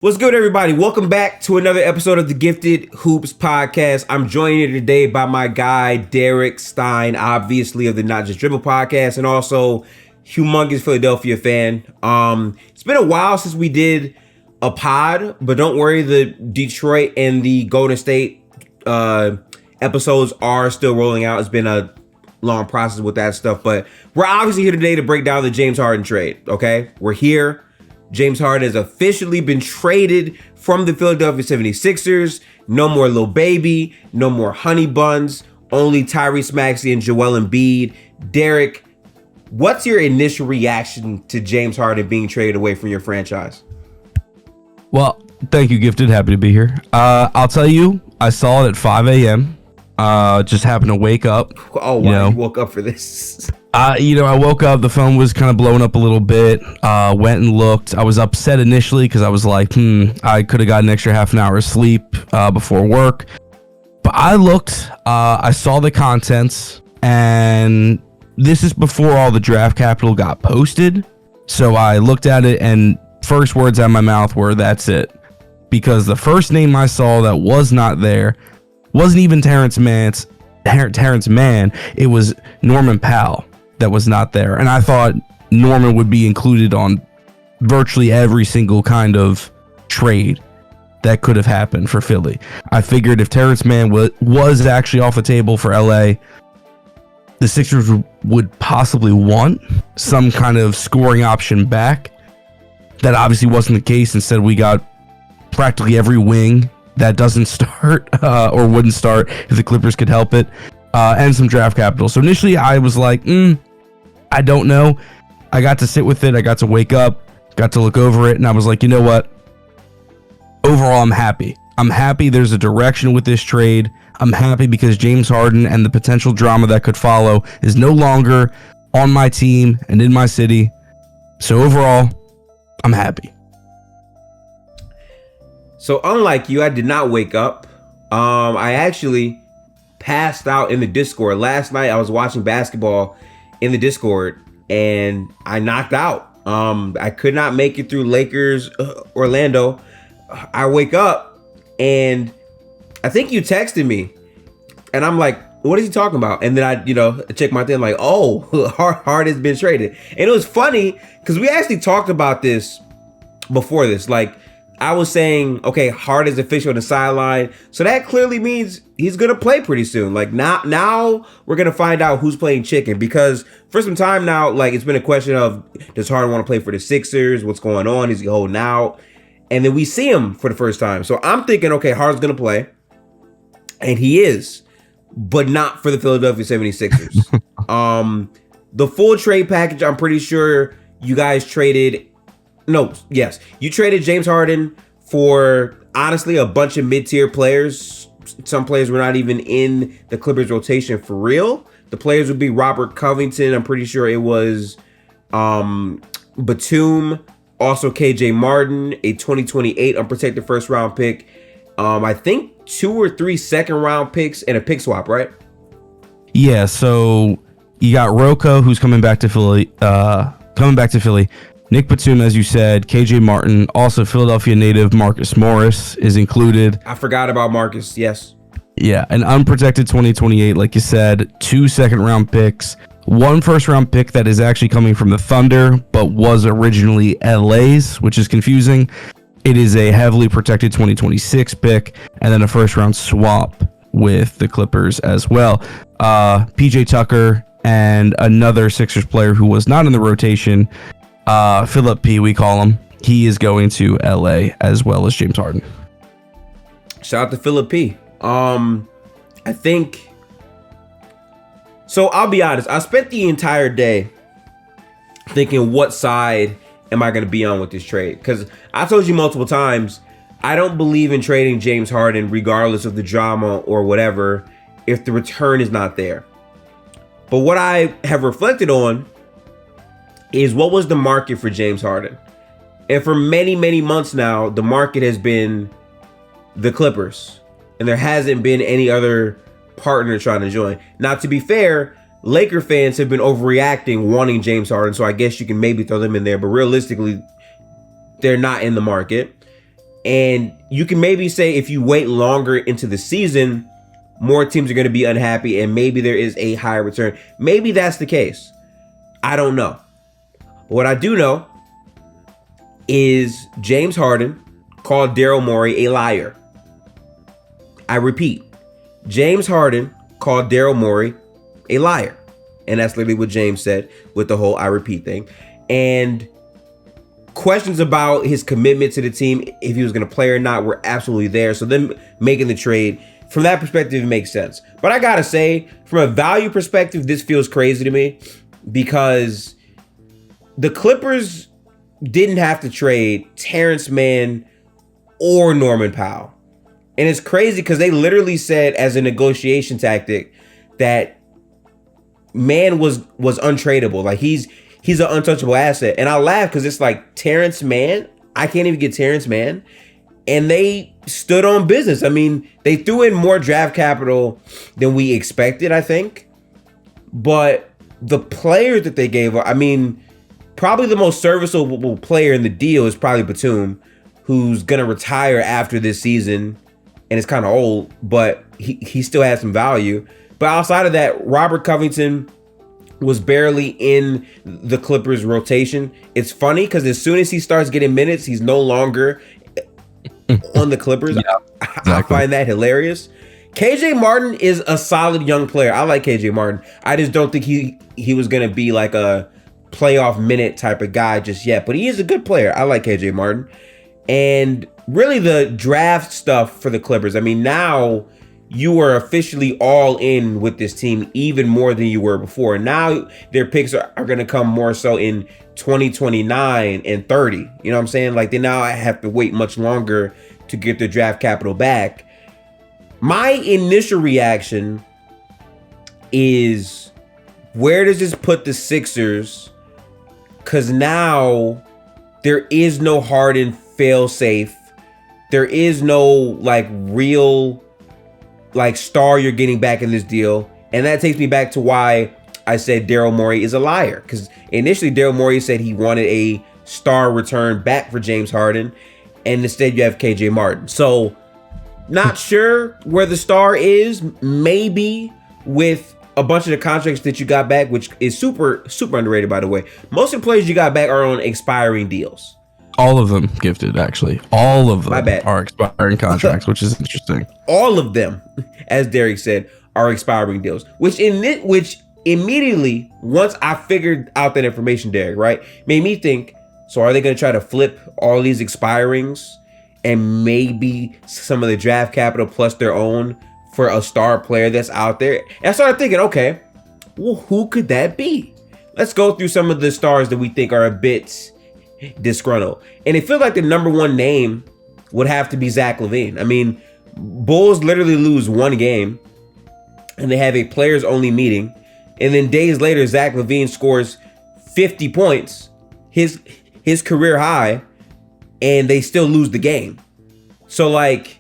What's good, everybody? Welcome back to another episode of the Gifted Hoops podcast. I'm joined here today by my guy, Derek Stein, obviously of the Not Just Dribble podcast, and also humongous Philadelphia fan. It's been a while since we did a pod, but don't worry, the Detroit and the Golden State episodes are still rolling out. It's been a long process with that stuff, but we're obviously here today to break down the James Harden trade, okay? We're here. James Harden has officially been traded from the Philadelphia 76ers. No more Lil Baby, no more Honey Buns, only Tyrese Maxey and Joel Embiid. Derek, what's your initial reaction to James Harden being traded away from your franchise? Well, thank you, Gifted. Happy to be here. I'll tell you, I saw it at 5 a.m. Just happened to wake up. Oh, wow, you woke up for this. I woke up, the phone was kind of blowing up a little bit, went and looked. I was upset initially because I was like, I could have gotten an extra half an hour of sleep before work. But I looked, I saw the contents, and this is before all the draft capital got posted. So I looked at it, and first words out of my mouth were, that's it. Because the first name I saw that was not there wasn't even Terrence Mann, it was Norman Powell that was not there. And I thought Norman would be included on virtually every single kind of trade that could have happened for Philly. I figured if Terrence Mann was actually off the table for LA, the Sixers would possibly want some kind of scoring option back. That obviously wasn't the case. Instead, we got practically every wing that doesn't start or wouldn't start if the Clippers could help it, and some draft capital. So initially I was like, I don't know. I got to sit with it. I got to wake up, got to look over it, and I was like, you know what? Overall, I'm happy. I'm happy there's a direction with this trade. I'm happy because James Harden and the potential drama that could follow is no longer on my team and in my city. So overall, I'm happy. So unlike you, I did not wake up. I actually passed out in the Discord. Last night I was watching basketball in the Discord and I knocked out. I could not make it through Lakers Orlando. I wake up and I think you texted me and I'm like, what is he talking about? And then I check my thing like, oh, Harden's been traded. And it was funny because we actually talked about this before this. Like, I was saying, okay, Harden's official on the sideline. So that clearly means he's going to play pretty soon. Like now we're going to find out who's playing chicken, because for some time now, like, it's been a question of, does Harden want to play for the Sixers? What's going on? Is he holding out? And then we see him for the first time. So I'm thinking, okay, Harden's going to play. And he is, but not for the Philadelphia 76ers. The full trade package, I'm pretty sure you guys traded. You traded James Harden for, honestly, a bunch of mid-tier players. Some players were not even in the Clippers rotation for real. The players would be Robert Covington. I'm pretty sure it was Batum. Also KJ Martin, a 2028 unprotected first round pick. I think 2 or 3 second round picks and a pick swap, right? Yeah, so you got Rocco, who's coming back to Philly. Nick Batum, as you said, KJ Martin, also Philadelphia native Marcus Morris is included. I forgot about Marcus, yes. Yeah, an unprotected 2028, like you said, 2 second round picks, 1 first round pick that is actually coming from the Thunder, but was originally LA's, which is confusing. It is a heavily protected 2026 pick, and then a first round swap with the Clippers as well. PJ Tucker and another Sixers player who was not in the rotation, Philip P, we call him. He is going to LA as well as James Harden. Shout out to Philip P. I think. So I'll be honest. I spent the entire day thinking, what side am I going to be on with this trade? Because I told you multiple times, I don't believe in trading James Harden regardless of the drama or whatever if the return is not there. But what I have reflected on is, what was the market for James Harden? And for many, many months now, the market has been the Clippers. And there hasn't been any other partner trying to join. Now, to be fair, Laker fans have been overreacting, wanting James Harden. So I guess you can maybe throw them in there. But realistically, they're not in the market. And you can maybe say if you wait longer into the season, more teams are going to be unhappy and maybe there is a higher return. Maybe that's the case. I don't know. But what I do know is James Harden called Daryl Morey a liar. I repeat, James Harden called Daryl Morey a liar. And that's literally what James said with the whole I repeat thing. And questions about his commitment to the team, if he was going to play or not, were absolutely there. So them making the trade, from that perspective, it makes sense. But I got to say, from a value perspective, this feels crazy to me because the Clippers didn't have to trade Terrence Mann or Norman Powell. And it's crazy because they literally said as a negotiation tactic that Mann was untradeable. Like he's an untouchable asset. And I laugh because it's like Terrence Mann. I can't even get Terrence Mann. And they stood on business. I mean, they threw in more draft capital than we expected, I think. But the players that they gave, I mean, probably the most serviceable player in the deal is probably Batum, who's going to retire after this season. And it's kind of old, but he still has some value. But outside of that, Robert Covington was barely in the Clippers rotation. It's funny because as soon as he starts getting minutes, he's no longer on the Clippers. Yeah, exactly. I find that hilarious. KJ Martin is a solid young player. I like KJ Martin. I just don't think he was going to be like a playoff minute type of guy just yet. But he is a good player. I like KJ Martin. And really the draft stuff for the Clippers. I mean, now you are officially all in with this team even more than you were before. Now their picks are going to come more so in 2029 and 30. You know what I'm saying? Like they now have to wait much longer to get their draft capital back. My initial reaction is, where does this put the Sixers? Because now there is no Harden fail safe. There is no like real like star you're getting back in this deal. And that takes me back to why I said Daryl Morey is a liar. Because initially Daryl Morey said he wanted a star return back for James Harden. And instead you have KJ Martin. So not sure where the star is. Maybe with a bunch of the contracts that you got back, which is super, super underrated, by the way. Most of the players you got back are on expiring deals. All of them gifted, actually. All of them are expiring contracts, which is interesting. All of them, as Derek said, are expiring deals. Which immediately, once I figured out that information, Derek, right, made me think, so are they going to try to flip all these expirings and maybe some of the draft capital plus their own for a star player that's out there? And I started thinking, okay, well, who could that be? Let's go through some of the stars that we think are a bit disgruntled. And it feels like the number one name would have to be Zach LaVine. I mean, Bulls literally lose one game and they have a players only meeting. And then days later, Zach LaVine scores 50 points, his career high, and they still lose the game. So like,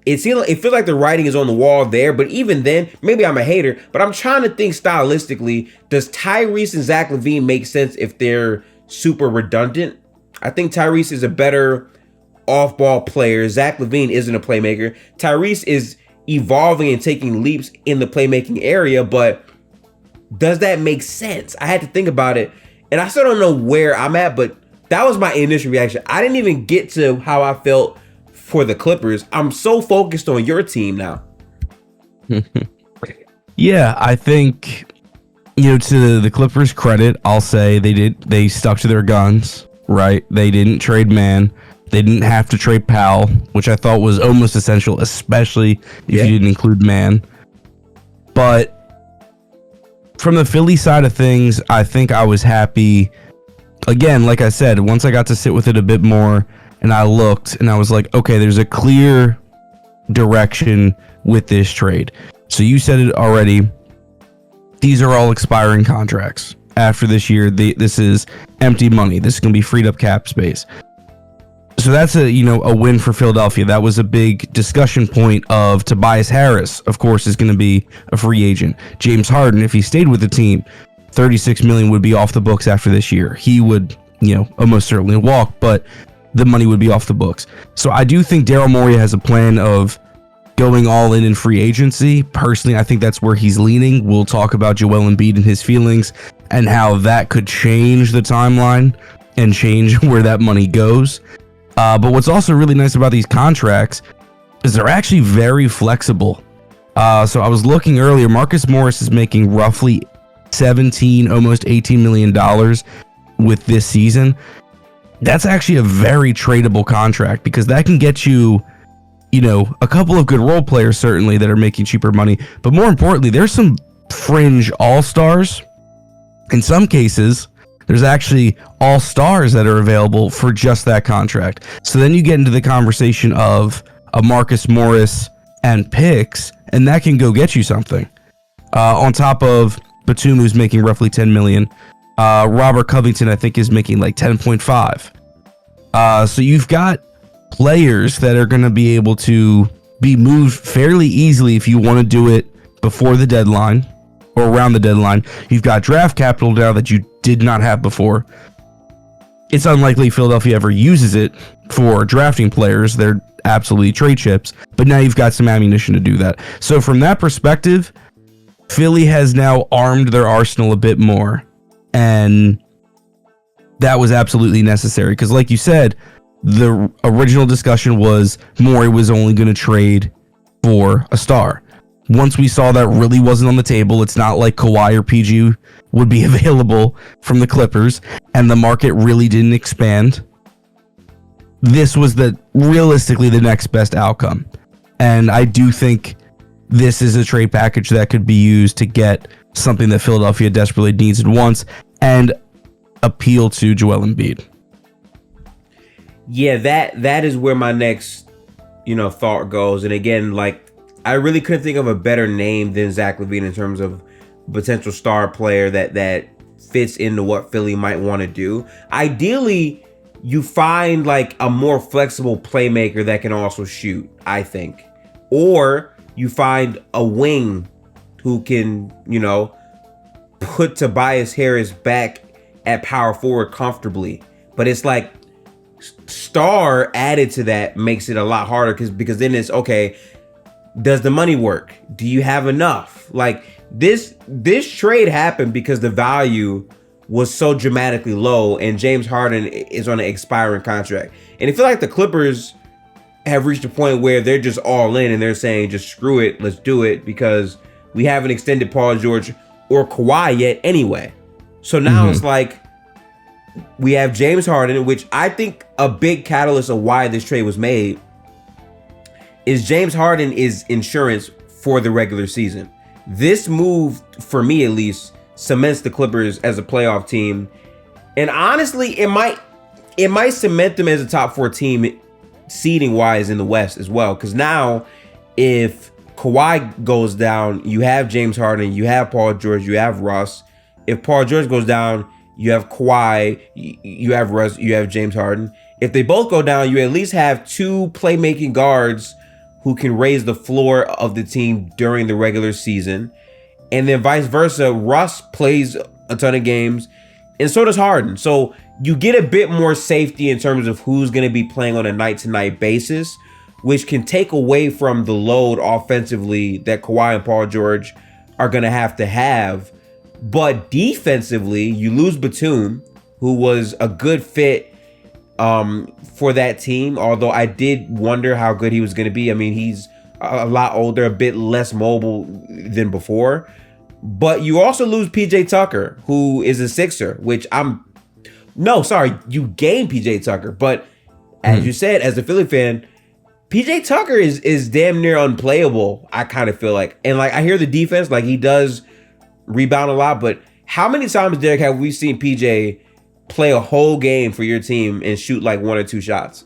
it feels like the writing is on the wall there. But even then, maybe I'm a hater, but I'm trying to think stylistically, does Tyrese and Zach LaVine make sense if they're super redundant? I think Tyrese is a better off-ball player. Zach LaVine isn't a playmaker. Tyrese is evolving and taking leaps in the playmaking area, but does that make sense? I had to think about it, and I still don't know where I'm at, but that was my initial reaction. I didn't even get to how I felt for the Clippers. I'm so focused on your team now. Yeah, I think, to the Clippers' credit, I'll say they stuck to their guns, right? They didn't trade Mann. They didn't have to trade Powell, which I thought was almost essential, especially if you didn't include Mann. But from the Philly side of things, I think I was happy. Again, like I said, once I got to sit with it a bit more and I looked and I was like, okay, there's a clear direction with this trade. So you said it already. These are all expiring contracts. After this year, this is empty money. This is going to be freed up cap space. So that's a win for Philadelphia. That was a big discussion point of Tobias Harris, of course, is going to be a free agent. James Harden, if he stayed with the team, $36 million would be off the books after this year. He would, almost certainly walk. But the money would be off the books. So I do think Daryl Morey has a plan of going all in free agency. Personally, I think that's where he's leaning. We'll talk about Joel Embiid and his feelings and how that could change the timeline and change where that money goes. But what's also really nice about these contracts is they're actually very flexible. So I was looking earlier, Marcus Morris is making roughly 17, almost $18 million with this season. That's actually a very tradable contract because that can get you, a couple of good role players certainly that are making cheaper money. But more importantly, there's some fringe all-stars. In some cases, there's actually all-stars that are available for just that contract. So then you get into the conversation of a Marcus Morris and picks, and that can go get you something. On top of Batum, who's making roughly $10 million. Robert Covington, I think, is making like 10.5. So you've got players that are going to be able to be moved fairly easily if you want to do it before the deadline or around the deadline. You've got draft capital now that you did not have before. It's unlikely Philadelphia ever uses it for drafting players. They're absolutely trade chips, but now you've got some ammunition to do that. So from that perspective, Philly has now armed their arsenal a bit more, and that was absolutely necessary because, like you said, the original discussion was Morey was only going to trade for a star. Once we saw that really wasn't on the table, it's not like Kawhi or PG would be available from the Clippers, and the market really didn't expand. This was realistically the next best outcome. And I do think this is a trade package that could be used to get something that Philadelphia desperately needs and wants and appeal to Joel Embiid. Yeah, that is where my next, thought goes. And again, I really couldn't think of a better name than Zach LaVine in terms of potential star player that fits into what Philly might want to do. Ideally, you find a more flexible playmaker that can also shoot, I think. Or you find a wing who can, put Tobias Harris back at power forward comfortably. But it's star added to that makes it a lot harder because then it's okay, does the money work? Do you have enough? This trade happened because the value was so dramatically low and James Harden is on an expiring contract. And I feel like the Clippers have reached a point where they're just all in and they're saying, just screw it, let's do it because we haven't extended Paul George or Kawhi yet anyway. So now it's we have James Harden, which I think a big catalyst of why this trade was made is James Harden is insurance for the regular season. This move, for me at least, cements the Clippers as a playoff team. And honestly, it might cement them as a top 4 team seeding wise in the West as well. Because now if Kawhi goes down, you have James Harden, you have Paul George, you have Russ. If Paul George goes down, you have Kawhi, you have Russ, you have James Harden. If they both go down, you at least have 2 playmaking guards who can raise the floor of the team during the regular season. And then vice versa, Russ plays a ton of games and so does Harden. So you get a bit more safety in terms of who's going to be playing on a night-to-night basis, which can take away from the load offensively that Kawhi and Paul George are going to have. But defensively, you lose Batum, who was a good fit for that team, although I did wonder how good he was going to be. I mean, he's a lot older, a bit less mobile than before. But you also lose PJ Tucker, who is a Sixer, which you gain PJ Tucker. But as you said, as a Philly fan, PJ Tucker is damn near unplayable, I kind of feel like. And I hear the defense, he does rebound a lot, but how many times, Derek, have we seen PJ play a whole game for your team and shoot 1 or 2 shots?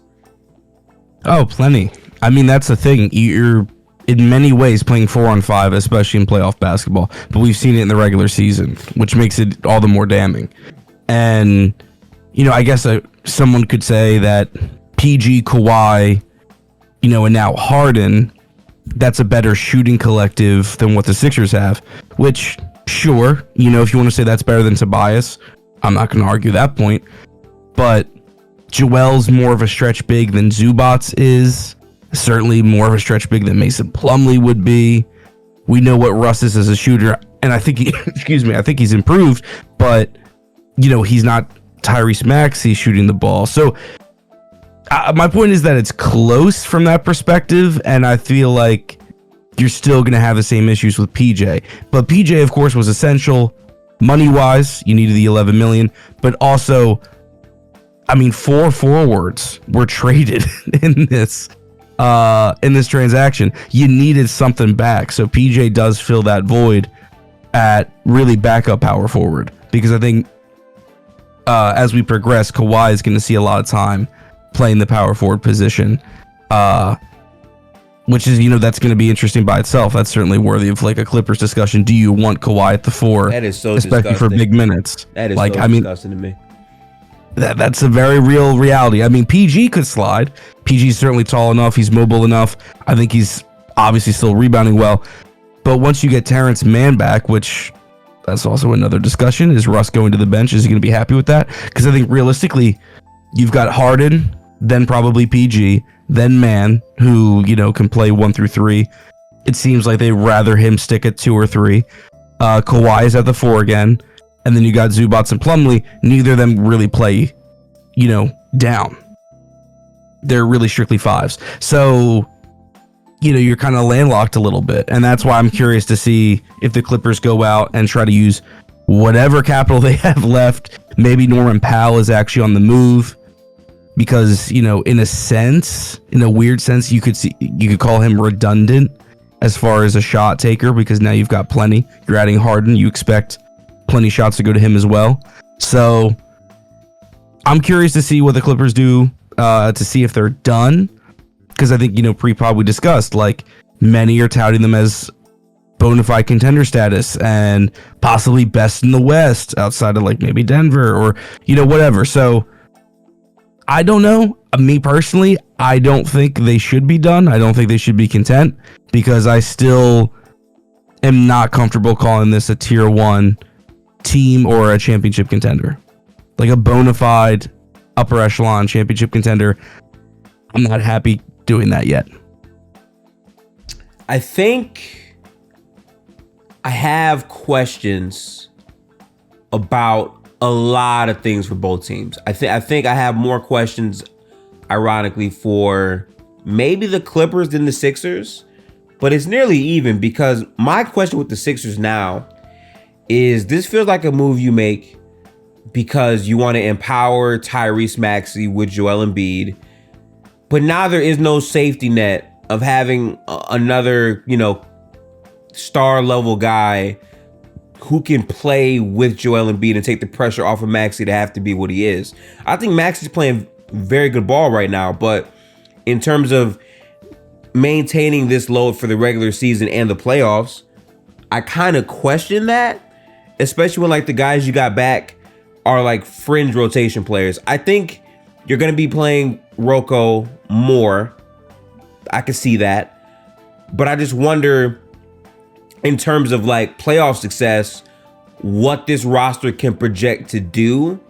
Oh, plenty. I mean, that's the thing. You're in many ways playing 4-on-5, especially in playoff basketball, but we've seen it in the regular season, which makes it all the more damning. And, I guess someone could say that PG, Kawhi, and now Harden, that's a better shooting collective than what the Sixers have, which, sure, if you want to say that's better than Tobias, I'm not going to argue that point. But Joel's more of a stretch big than Zubats is. Certainly more of a stretch big than Mason Plumlee would be. We know what Russ is as a shooter, and I think he, I think he's improved, but he's not Tyrese Maxey shooting the ball. So my point is that it's close from that perspective, and I feel like you're still going to have the same issues with PJ. But PJ, of course, was essential money-wise. You needed the $11 million, but also, 4 forwards were traded in this transaction. You needed something back, so PJ does fill that void at really backup power forward, because I think as we progress, Kawhi is going to see a lot of time playing the power forward position, which is that's going to be interesting by itself. That's certainly worthy of like a Clippers discussion. Do you want Kawhi at the 4? That is so especially disgusting. for big minutes. That is like, so disgusting to me. That's a very real reality. PG could slide. PG's certainly tall enough. He's mobile enough. I think he's obviously still rebounding well. But once you get Terrence Mann back, which that's also another discussion, is Russ going to the bench? Is he going to be happy with that? Because I think realistically, you've got Harden, then probably PG, then Mann, who can play 1 through 3. It seems like they'd rather him stick at 2 or 3. Kawhi is at the 4 again. And then you got Zubats and Plumlee. Neither of them really play, down. They're really strictly 5s. So, you're kind of landlocked a little bit. And that's why I'm curious to see if the Clippers go out and try to use whatever capital they have left. Maybe Norman Powell is actually on the move. Because, in a sense, in a weird sense, you could call him redundant as far as a shot taker, because now you've got plenty. You're adding Harden. You expect plenty shots to go to him as well. So I'm curious to see what the Clippers do to see if they're done, because I think pre-pod we discussed, like, many are touting them as bona fide contender status and possibly best in the West outside of like maybe Denver or whatever. So I don't know. Me personally, I don't think they should be done. I don't think they should be content, because I still am not comfortable calling this a tier 1 team or a championship contender. Like a bona fide upper echelon championship contender, I'm not happy doing that yet. I think I have questions about a lot of things for both teams. I think I have more questions, ironically, for maybe the Clippers than the Sixers, but it's nearly even, because my question with the Sixers now is, this feels like a move you make because you want to empower Tyrese Maxey with Joel Embiid, but now there is no safety net of having another, star level guy who can play with Joel Embiid and take the pressure off of Maxey to have to be what he is. I think Maxey's playing very good ball right now, but in terms of maintaining this load for the regular season and the playoffs, I kind of question that, especially when like the guys you got back are like fringe rotation players. I think you're going to be playing Rocco more. I can see that, but I just wonder, in terms of like playoff success, what this roster can project to do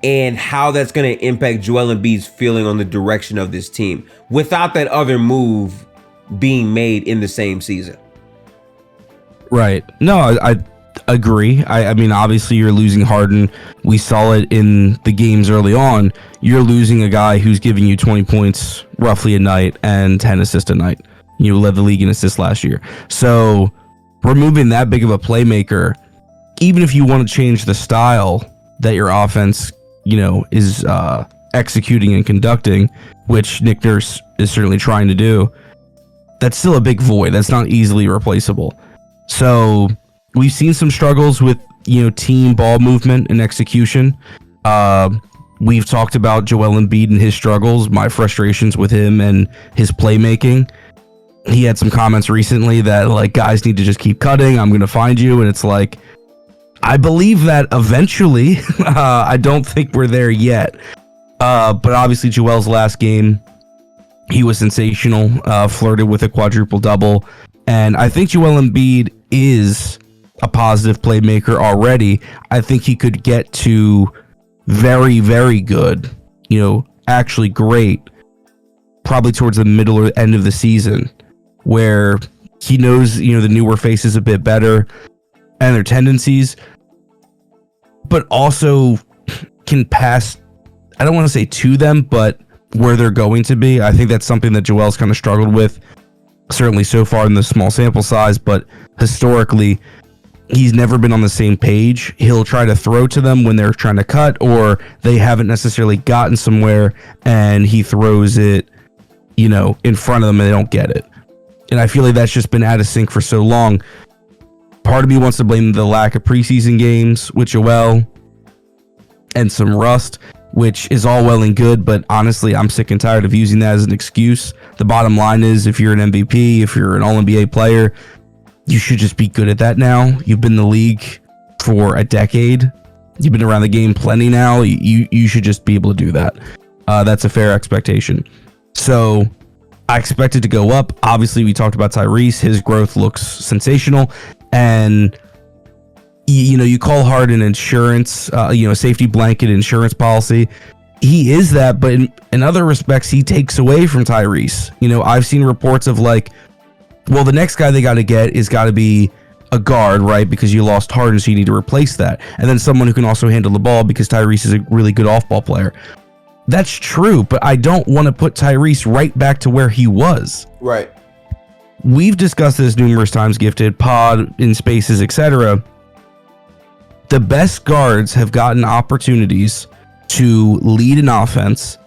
and how that's going to impact Joel Embiid's feeling on the direction of this team without that other move being made in the same season. Right. No, I agree. I mean, obviously you're losing Harden. We saw it in the games early on. You're losing a guy who's giving you 20 points roughly a night and 10 assists a night. You led the league in assists last year. So removing that big of a playmaker, even if you want to change the style that your offense, is executing and conducting, which Nick Nurse is certainly trying to do, that's still a big void. That's not easily replaceable. So we've seen some struggles with, team ball movement and execution. We've talked about Joel Embiid and his struggles, my frustrations with him and his playmaking. He had some comments recently that like, guys need to just keep cutting. I'm going to find you. And it's like, I believe that eventually. I don't think we're there yet. But obviously Joel's last game, he was sensational, flirted with a quadruple double. And I think Joel Embiid is a positive playmaker already. I think he could get to very, very good actually great, probably towards the middle or end of the season, where he knows, the newer faces a bit better and their tendencies, but also can pass, I don't want to say to them, but where they're going to be. I think that's something that Joel's kind of struggled with, certainly so far in the small sample size, but historically, he's never been on the same page. He'll try to throw to them when they're trying to cut, or they haven't necessarily gotten somewhere, and he throws it, in front of them and they don't get it. And I feel like that's just been out of sync for so long. Part of me wants to blame the lack of preseason games with Joel and some rust, which is all well and good, but honestly, I'm sick and tired of using that as an excuse. The bottom line is, if you're an MVP, if you're an All-NBA player, you should just be good at that now. You've been in the league for a decade. You've been around the game plenty now. You should just be able to do that. That's a fair expectation. So I expect it to go up. Obviously, we talked about Tyrese. His growth looks sensational. And, you call Harden insurance, safety blanket insurance policy. He is that, but in other respects, he takes away from Tyrese. I've seen reports of the next guy they got to get is got to be a guard, right? Because you lost Harden, so you need to replace that. And then someone who can also handle the ball, because Tyrese is a really good off-ball player. That's true, but I don't want to put Tyrese right back to where he was. Right. We've discussed this numerous times, Gifted, pod, in spaces, etc. The best guards have gotten opportunities to lead an offense.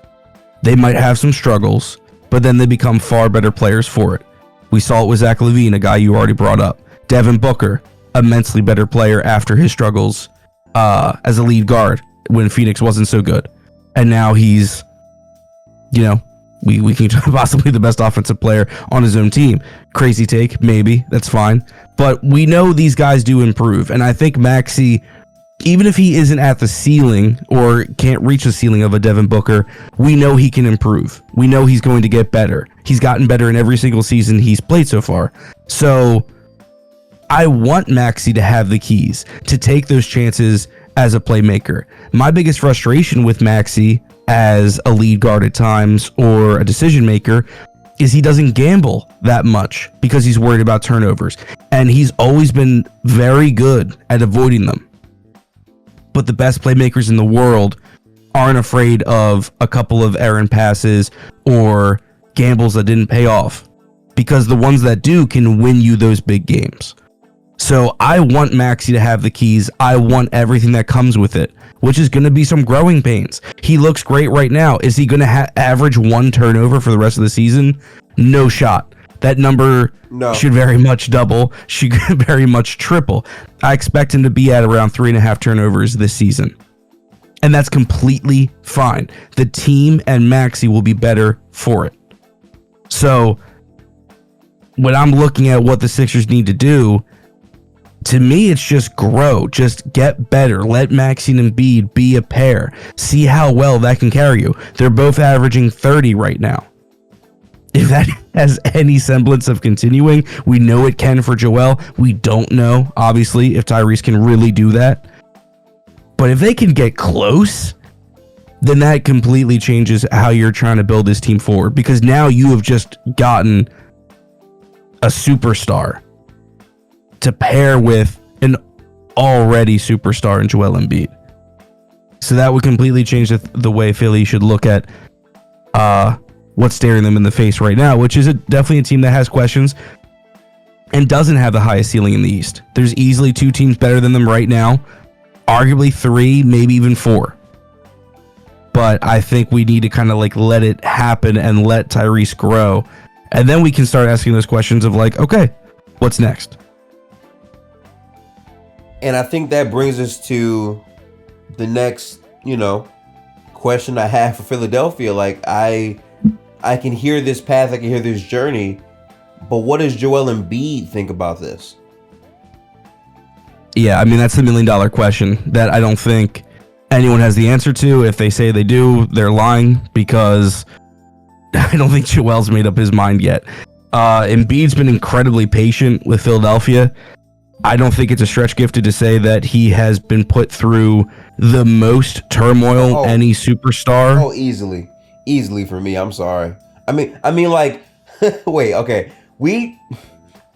They might have some struggles, but then they become far better players for it. We saw it with Zach LaVine, a guy you already brought up. Devin Booker, immensely better player after his struggles as a lead guard when Phoenix wasn't so good. And now he's, we can possibly the best offensive player on his own team. Crazy take, maybe. That's fine. But we know these guys do improve. And I think Maxey, even if he isn't at the ceiling or can't reach the ceiling of a Devin Booker, we know he can improve. We know he's going to get better. He's gotten better in every single season he's played so far. So I want Maxey to have the keys to take those chances as a playmaker. My biggest frustration with Maxey as a lead guard at times or a decision maker is he doesn't gamble that much because he's worried about turnovers. And he's always been very good at avoiding them. But the best playmakers in the world aren't afraid of a couple of errant passes or gambles that didn't pay off, because the ones that do can win you those big games. So I want Maxey to have the keys. I want everything that comes with it, which is going to be some growing pains. He looks great right now. Is he going to average one turnover for the rest of the season? No shot. That number should very much double, should very much triple. I expect him to be at around 3.5 turnovers this season. And that's completely fine. The team and Maxey will be better for it. So when I'm looking at what the Sixers need to do, to me, it's just grow. Just get better. Let Maxey and Embiid be a pair. See how well that can carry you. They're both averaging 30 right now. If that has any semblance of continuing, we know it can for Joel. We don't know, obviously, if Tyrese can really do that. But if they can get close, then that completely changes how you're trying to build this team forward. Because now you have just gotten a superstar to pair with an already superstar in Joel Embiid. So that would completely change the way Philly should look at what's staring them in the face right now, which is definitely a team that has questions and doesn't have the highest ceiling in the East. There's easily 2 teams better than them right now, arguably 3, maybe even 4. But I think we need to kind of let it happen and let Tyrese grow. And then we can start asking those questions of okay, what's next? And I think that brings us to the next, question I have for Philadelphia. I can hear this path, I can hear this journey, but what does Joel Embiid think about this? Yeah, I mean, that's the $1 million question that I don't think anyone has the answer to. If they say they do, they're lying, because I don't think Joel's made up his mind yet. Embiid's been incredibly patient with Philadelphia. I don't think it's a stretch gifted to say that he has been put through the most turmoil any superstar. Oh, easily for me. I'm sorry. I mean, like, wait, okay.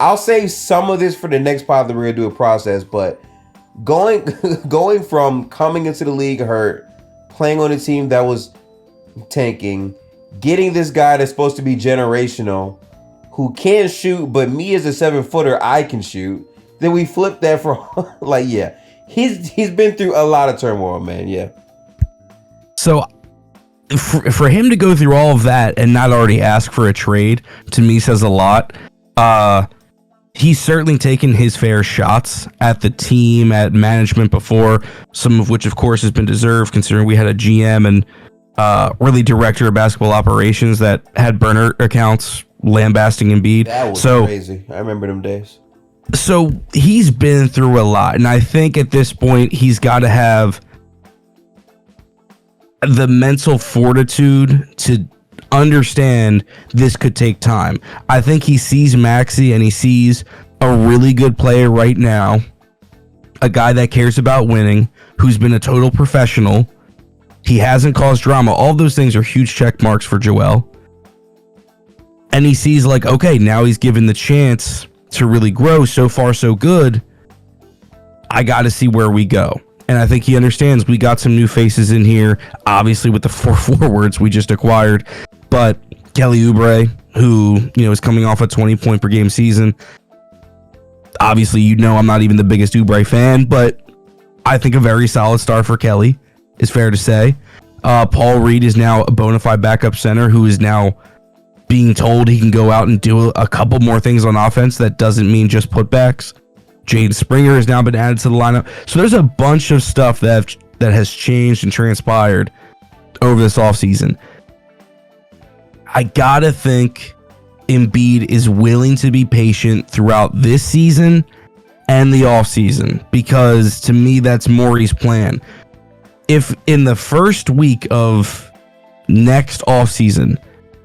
I'll save some of this for the next part of the real do it process, but going from coming into the league hurt, playing on a team that was tanking, getting this guy that's supposed to be generational, who can shoot, but me as a 7-footer, I can shoot. Then we flip that for like, yeah, he's been through a lot of turmoil, man. Yeah. So for him to go through all of that and not already ask for a trade, to me says a lot. He's certainly taken his fair shots at the team, at management before, some of which, of course, has been deserved, considering we had a GM and really director of basketball operations that had burner accounts lambasting Embiid. That was crazy. I remember them days. So he's been through a lot, and I think at this point he's got to have the mental fortitude to understand this could take time. I think he sees Maxey and he sees a really good player right now, a guy that cares about winning, who's been a total professional. He hasn't caused drama. All those things are huge check marks for Joel. And he sees like, okay, now he's given the chance to really grow. So far, so good. I got to see where we go. And I think he understands we got some new faces in here, obviously with the 4 forwards we just acquired. But Kelly Oubre, who, is coming off a 20-point per game season. Obviously, I'm not even the biggest Oubre fan, but I think a very solid start for Kelly is fair to say. Paul Reed is now a bona fide backup center who is now being told he can go out and do a couple more things on offense. That doesn't mean just putbacks. Jade Springer has now been added to the lineup. So there's a bunch of stuff that has changed and transpired over this offseason. I gotta think Embiid is willing to be patient throughout this season and the offseason, because to me that's Morey's plan. If in the first week of next offseason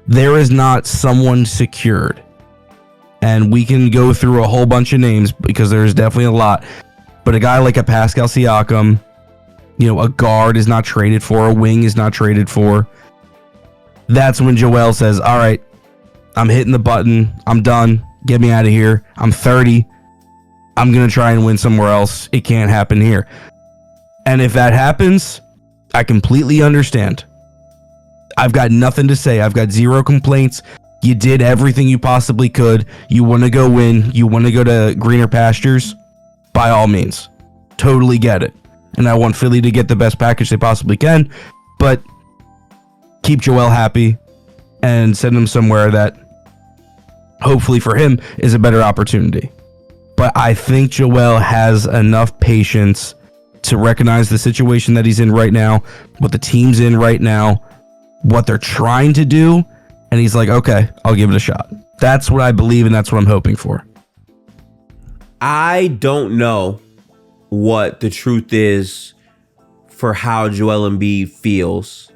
there is not someone secured, and we can go through a whole bunch of names because there's definitely a lot, but a guy like a Pascal Siakam, a guard is not traded for, a wing is not traded for, that's when Joel says, all right, I'm hitting the button, I'm done, get me out of here, I'm 30, I'm going to try and win somewhere else, it can't happen here. And if that happens, I completely understand. I've got nothing to say. I've got zero complaints. You did everything you possibly could. You want to go win. You want to go to greener pastures. By all means. Totally get it. And I want Philly to get the best package they possibly can. But keep Joel happy and send him somewhere that hopefully for him is a better opportunity. But I think Joel has enough patience to recognize the situation that he's in right now, what the team's in right now, what they're trying to do, and he's like, okay, I'll give it a shot. That's what I believe, and that's what I'm hoping for. I don't know what the truth is for how Joel Embiid feels.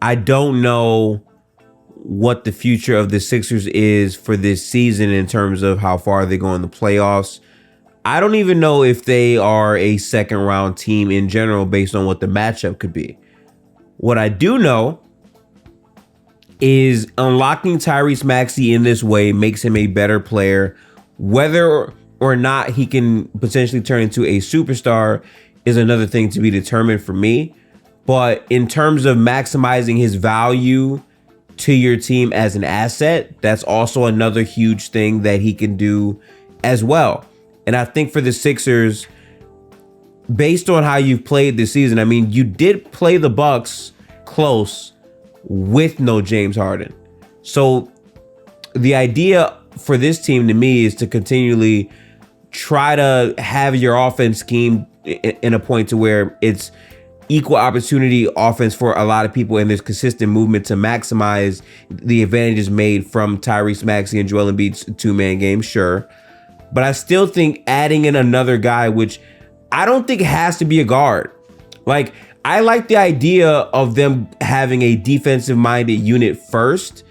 I don't know what the future of the Sixers is for this season in terms of how far they go in the playoffs. I don't even know if they are a second round team in general based on what the matchup could be. What I do know is unlocking Tyrese Maxey in this way makes him a better player. Whether or not he can potentially turn into a superstar is another thing to be determined for me. But in terms of maximizing his value to your team as an asset, that's also another huge thing that he can do as well. And I think for the Sixers, based on how you've played this season, I mean, you did play the Bucks close with no James Harden. So the idea for this team to me is to continually try to have your offense scheme in a point to where it's equal opportunity offense for a lot of people, and there's consistent movement to maximize the advantages made from Tyrese Maxey and Joel Embiid's two-man game, sure. But I still think adding in another guy, which I don't think has to be a guard. Like, I like the idea of them having a defensive-minded unit first.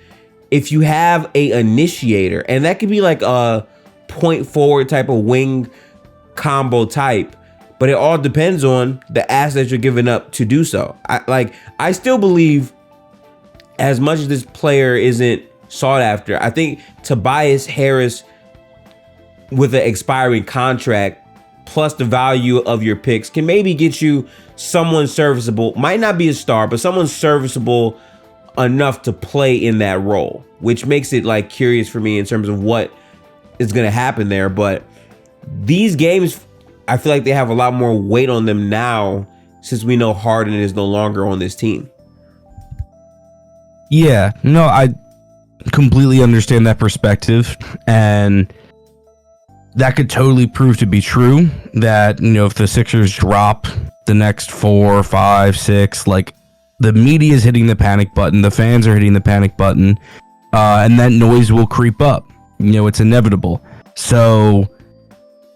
If you have a initiator, and that could be like a point forward type of wing combo type, but it all depends on the assets you're giving up to do so. I still believe, as much as this player isn't sought after, I think Tobias Harris with an expiring contract plus the value of your picks can maybe get you someone serviceable. Might not be a star, but someone serviceable enough to play in that role, which makes it like curious for me in terms of what is going to happen there. But these games, I feel like they have a lot more weight on them now since we know Harden is no longer on this team. Yeah, no, I completely understand that perspective, and that could totally prove to be true. That, you know, if the Sixers drop the next 4, 5, 6, like, the media is hitting the panic button, the fans are hitting the panic button, and that noise will creep up. You know, it's inevitable. So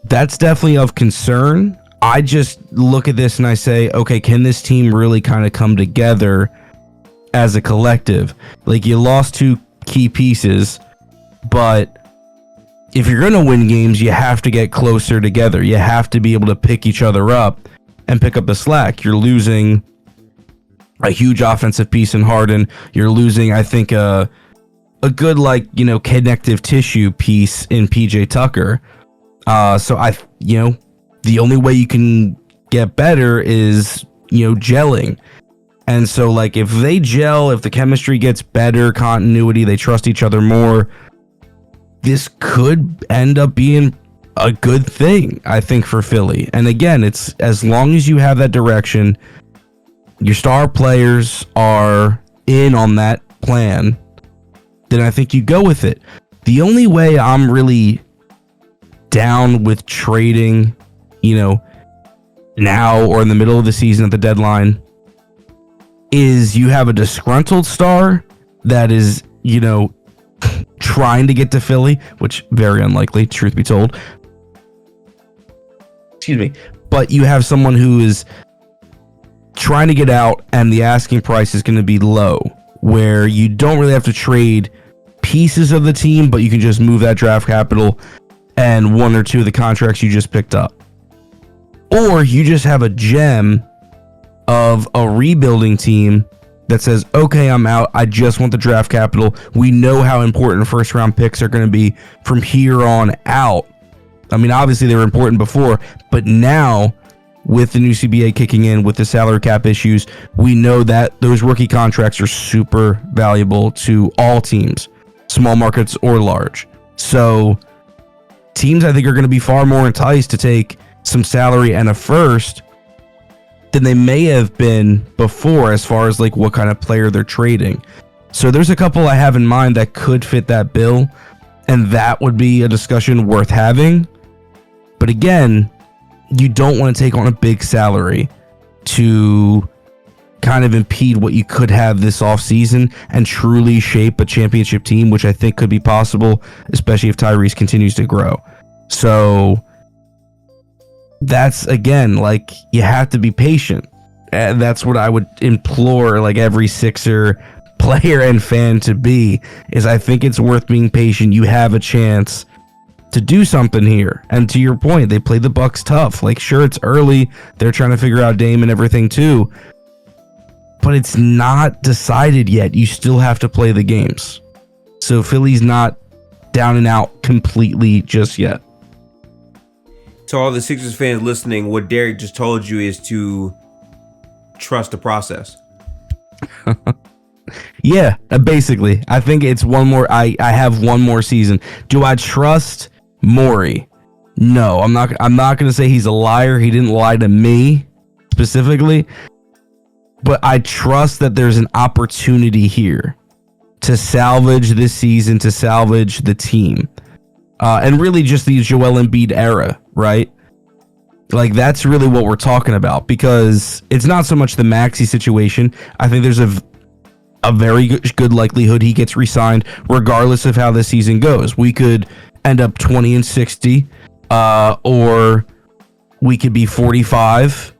that's definitely of concern. I just look at this and I say, okay, can this team really kind of come together as a collective? Like, you lost 2 key pieces, but if you're going to win games, you have to get closer together. You have to be able to pick each other up and pick up the slack. You're losing a huge offensive piece in Harden. You're losing, I think, a good, like, you know, connective tissue piece in PJ Tucker. So the only way you can get better is, you know, gelling. And so, like, if they gel, if the chemistry gets better, continuity, they trust each other more, this could end up being a good thing, I think, for Philly. And again, it's as long as you have that direction, your star players are in on that plan, then I think you go with it. The only way I'm really down with trading, you know, now or in the middle of the season at the deadline, is you have a disgruntled star that is, you know, trying to get to Philly, which very unlikely, truth be told. Excuse me. But you have someone who is trying to get out and the asking price is going to be low, where you don't really have to trade pieces of the team, but you can just move that draft capital and 1 or 2 of the contracts you just picked up. Or you just have a gem of a rebuilding team that says, okay, I'm out. I just want the draft capital. We know how important first round picks are going to be from here on out. I mean, obviously they were important before, but now with the new CBA kicking in, with the salary cap issues, we know that those rookie contracts are super valuable to all teams, small markets or large. So teams, I think, are going to be far more enticed to take some salary and a first than they may have been before, as far as like what kind of player they're trading. So there's a couple I have in mind that could fit that bill, and that would be a discussion worth having. But again, you don't want to take on a big salary to kind of impede what you could have this offseason and truly shape a championship team, which I think could be possible, especially if Tyrese continues to grow. So that's, again, like, you have to be patient. And that's what I would implore, like, every Sixer player and fan to be, is I think it's worth being patient. You have a chance to do something here. And to your point, they played the Bucks tough. Like, sure, it's early. They're trying to figure out Dame and everything too. But it's not decided yet. You still have to play the games. So Philly's not down and out completely just yet. To all the Sixers fans listening, what Derek just told you is to trust the process. Yeah, basically. I think it's one more. I have one more season. Do I trust Morey? No, I'm not going to say he's a liar. He didn't lie to me specifically. But I trust that there's an opportunity here to salvage this season, to salvage the team. And really just the Joel Embiid era, right? Like, that's really what we're talking about, because it's not so much the Maxey situation. I think there's a very good likelihood he gets re-signed regardless of how the season goes. We could end up 20-60, or we could be 45,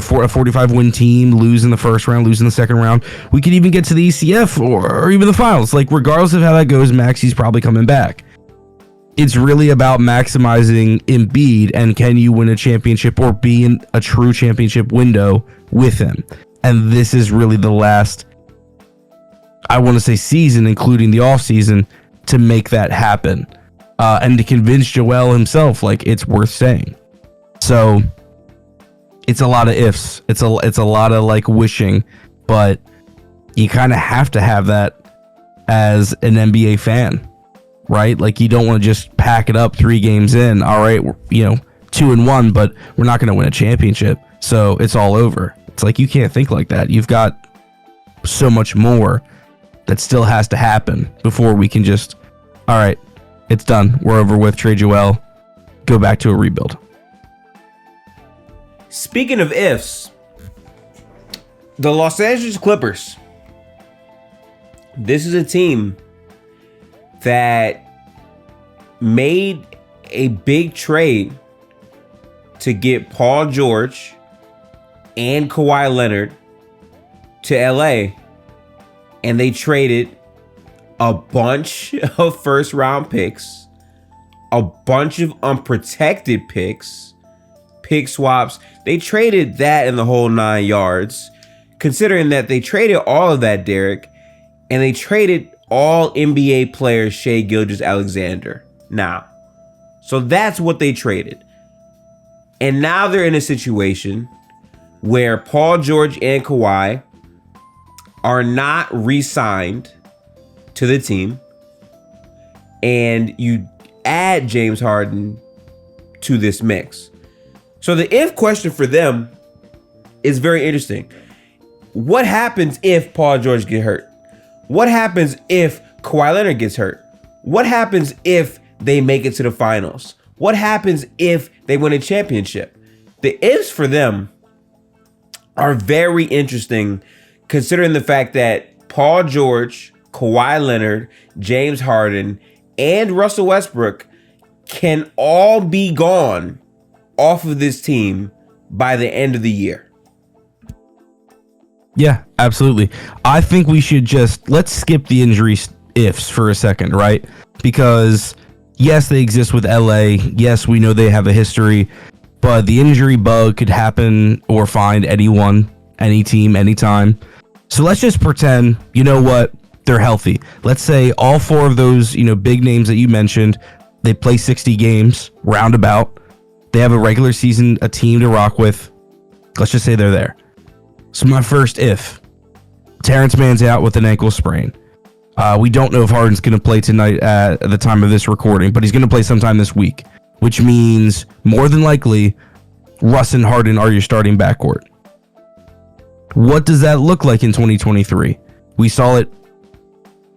for a 45 win team, lose in the first round, lose in the second round. We could even get to the ECF or even the finals. Like, regardless of how that goes, Maxey's probably coming back. It's really about maximizing Embiid and can you win a championship or be in a true championship window with him. And this is really the last, I want to say, season, including the offseason, to make that happen. And to convince Joel himself, like, it's worth saying. So it's a lot of ifs. It's a lot of like wishing, but you kind of have to have that as an NBA fan, right? Like, you don't want to just pack it up 3 games in. All right, 2-1, but we're not going to win a championship, so it's all over. It's like, you can't think like that. You've got so much more that still has to happen before we can just, all right, it's done. We're over with. Trade Joel. Go back to a rebuild. Speaking of ifs, the Los Angeles Clippers. This is a team that made a big trade to get Paul George and Kawhi Leonard to LA, and they traded a bunch of first round picks, a bunch of unprotected picks, pick swaps. They traded that in the whole 9 yards, considering that they traded all of that, Derek, and they traded all NBA players Shai Gilgeous-Alexander now. So that's what they traded. And now they're in a situation where Paul George and Kawhi are not re-signed to the team, and you add James Harden to this mix. So the if question for them is very interesting. What happens if Paul George gets hurt? What happens if Kawhi Leonard gets hurt? What happens if they make it to the finals? What happens if they win a championship? The ifs for them are very interesting, considering the fact that Paul George, Kawhi Leonard, James Harden, and Russell Westbrook can all be gone off of this team by the end of the year. Yeah, absolutely. I think we should let's skip the injury ifs for a second, right? Because yes, they exist with LA. Yes, we know they have a history, but the injury bug could happen or find anyone, any team, anytime. So let's just pretend, you know what, they're healthy. Let's say all 4 of those, big names that you mentioned, they play 60 games, roundabout. They have a regular season, a team to rock with. Let's just say they're there. So my first if, Terrence Mann's out with an ankle sprain. We don't know if Harden's going to play tonight at the time of this recording, but he's going to play sometime this week, which means more than likely Russ and Harden are your starting backcourt. What does that look like in 2023? We saw it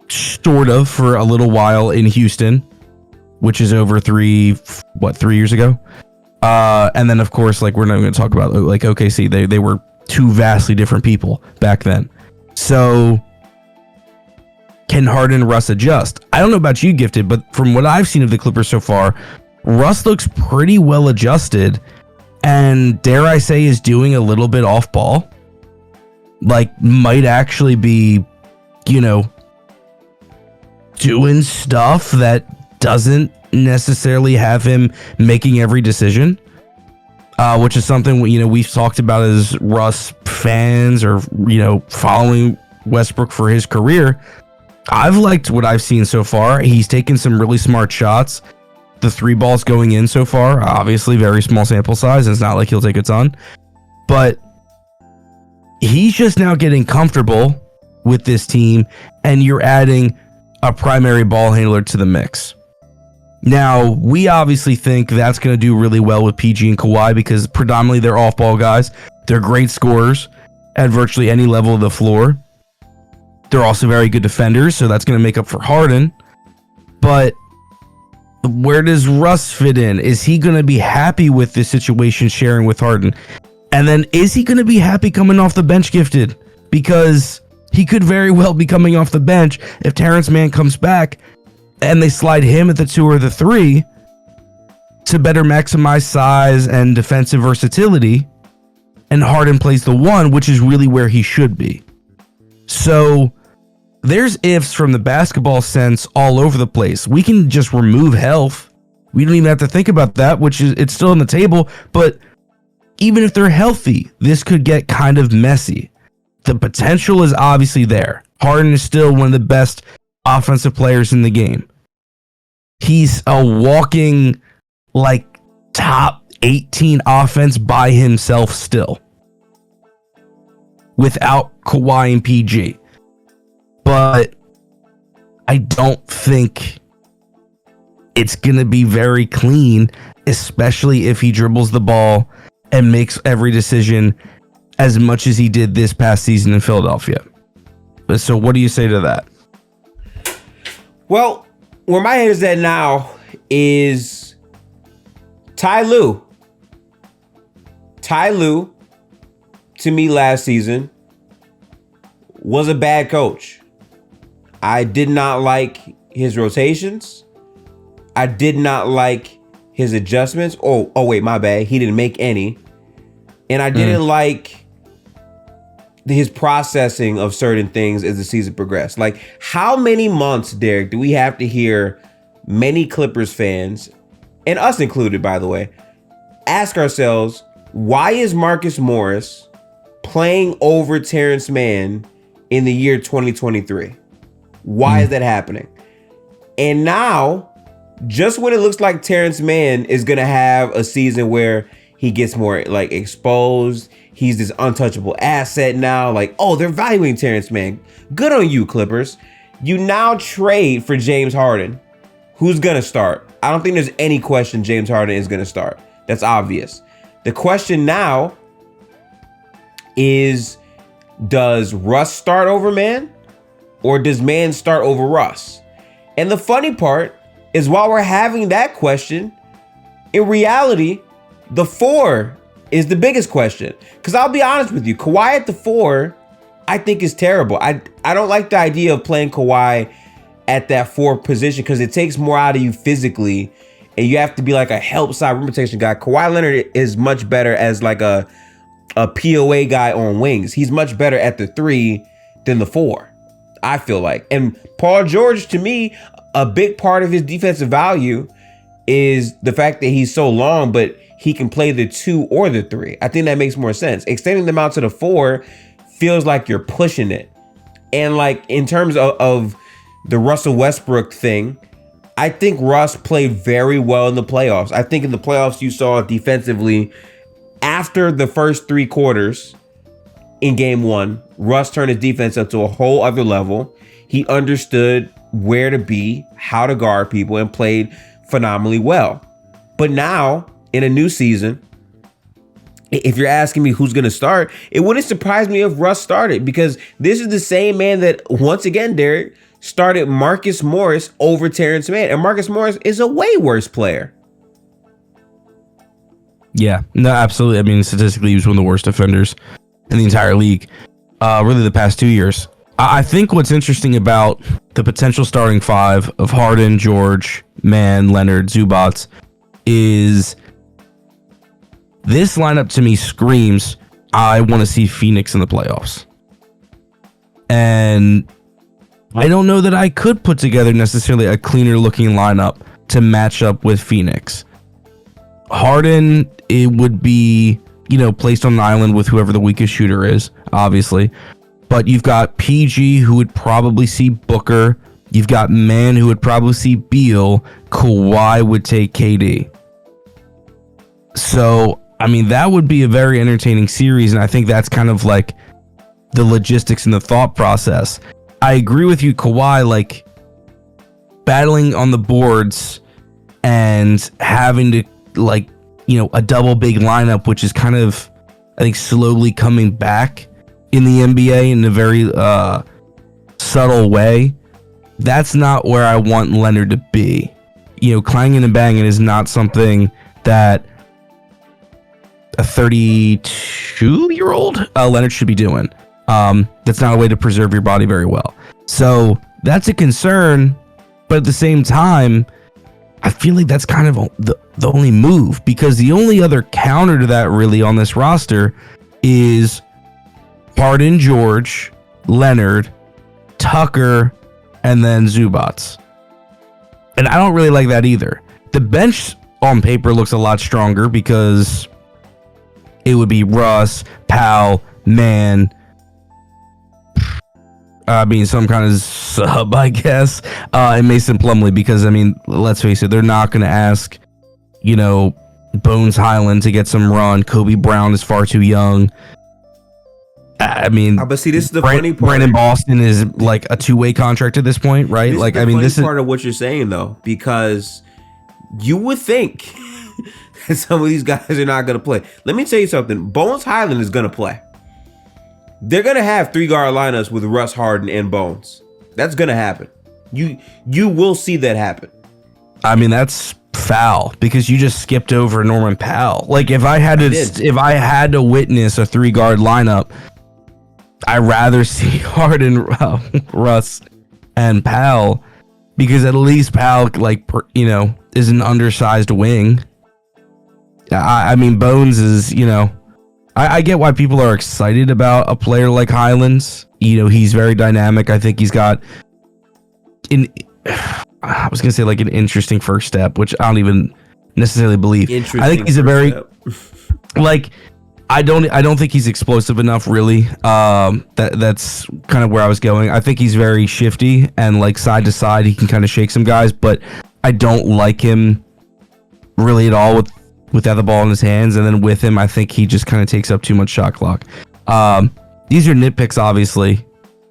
sort of for a little while in Houston, which is over 3 years ago. And then, of course, like, we're not going to talk about like OKC. They were 2 vastly different people back then. So can Harden and Russ adjust? I don't know about you, Gifted, but from what I've seen of the Clippers so far, Russ looks pretty well adjusted and, dare I say, is doing a little bit off ball. Like, might actually be, doing stuff that doesn't necessarily have him making every decision, which is something we've talked about as Russ fans, or following Westbrook for his career. I've liked what I've seen so far. He's taken some really smart shots. The 3 balls going in so far, obviously very small sample size. It's not like he'll take a ton, but he's just now getting comfortable with this team, and you're adding a primary ball handler to the mix. Now, we obviously think that's going to do really well with PG and Kawhi because predominantly they're off-ball guys. They're great scorers at virtually any level of the floor. They're also very good defenders, so that's going to make up for Harden. But where does Russ fit in? Is he going to be happy with this situation sharing with Harden? And then is he going to be happy coming off the bench, Gifted? Because he could very well be coming off the bench if Terrence Mann comes back and they slide him at the 2 or the 3 to better maximize size and defensive versatility, and Harden plays the 1, which is really where he should be. So there's ifs from the basketball sense all over the place. We can just remove health We don't even have to think about that, which is it's still on the table. But even if they're healthy, this could get kind of messy. The potential is obviously there. Harden is still one of the best offensive players in the game. He's a walking, like, top 18 offense by himself still, without Kawhi and PG. But I don't think it's going to be very clean, especially if he dribbles the ball and makes every decision as much as he did this past season in Philadelphia. So what do you say to that? Well, where my head is at now is Ty Lue. Ty Lue, to me last season, was a bad coach. I did not like his rotations. I did not like his adjustments. Oh wait, my bad. He didn't make any. And I didn't like his processing of certain things as the season progressed. Like, how many months, Derek, do we have to hear many Clippers fans, and us included, by the way, ask ourselves, why is Marcus Morris playing over Terrence Mann in the year 2023? Why is that happening? And now, just when it looks like Terrence Mann is going to have a season where he gets more like exposed, he's this untouchable asset now, like, oh, they're valuing Terrence Mann. Good on you, Clippers. You now trade for James Harden. Who's going to start? I don't think there's any question James Harden is going to start. That's obvious. The question now is, does Russ start over Mann? Or does Mann start over Russ? And the funny part is, while we're having that question, in reality, the 4 is the biggest question. Because I'll be honest with you, Kawhi at the 4, I think is terrible. I don't like the idea of playing Kawhi at that 4 position because it takes more out of you physically, and you have to be like a help side rim protection guy. Kawhi Leonard is much better as like a POA guy on wings. He's much better at the 3 than the 4, I feel like. And Paul George, to me, a big part of his defensive value is the fact that he's so long, but he can play the 2 or the 3. I think that makes more sense. Extending them out to the 4 feels like you're pushing it. And like in terms of the Russell Westbrook thing, I think Russ played very well in the playoffs. I think in the playoffs you saw defensively, after the first 3 quarters in game 1, Russ turned his defense up to a whole other level. He understood where to be, how to guard people, and played phenomenally well. But now, in a new season, if you're asking me who's going to start, it wouldn't surprise me if Russ started, because this is the same man that, once again, Derek, started Marcus Morris over Terrence Mann. And Marcus Morris is a way worse player. Yeah, no, absolutely. I mean, statistically, he was one of the worst defenders in the entire league, really the past 2 years. I think what's interesting about the potential starting 5 of Harden, George, Mann, Leonard, Zubac is this lineup to me screams, I want to see Phoenix in the playoffs. And I don't know that I could put together necessarily a cleaner looking lineup to match up with Phoenix. Harden, it would be, placed on an island with whoever the weakest shooter is, obviously. But you've got PG, who would probably see Booker. You've got Mann, who would probably see Beal. Kawhi would take KD. So, I mean, that would be a very entertaining series, and I think that's kind of like the logistics and the thought process. I agree with you, Kawhi, like, battling on the boards and having to, like, a double big lineup, which is kind of, I think, slowly coming back in the NBA in a very subtle way. That's not where I want Leonard to be. Clanging and banging is not something that a 32-year-old Leonard should be doing. That's not a way to preserve your body very well. So that's a concern, but at the same time, I feel like that's kind of the only move, because the only other counter to that really on this roster is Harden, George, Leonard, Tucker, and then Zubac. And I don't really like that either, The bench on paper looks a lot stronger because it would be Russ, Powell, Man. Some kind of sub, I guess, and Mason Plumlee, because, let's face it, they're not going to ask, Bones Highland to get some run. Kobe Brown is far too young. But see, this is the funny part. Brandon Boston is like a two-way contract at this point, right? This is part of what you're saying, though, because you would think that some of these guys are not going to play. Let me tell you something. Bones Highland is going to play. They're going to have 3-guard lineups with Russ, Harden, and Bones. That's going to happen. You will see that happen. That's foul because you just skipped over Norman Powell. Like, if I had to witness a 3-guard lineup, I'd rather see Harden, Russ, and Powell, because at least Powell, is an undersized wing. Bones is, I get why people are excited about a player like Highlands. He's very dynamic. I think he's got an interesting first step, which I don't even necessarily believe. I think he's a very I don't think he's explosive enough, really. That's kind of where I was going. I think he's very shifty and side to side. He can kind of shake some guys, but I don't like him really at all without the ball in his hands. And then with him, I think he just kind of takes up too much shot clock. These are nitpicks, obviously,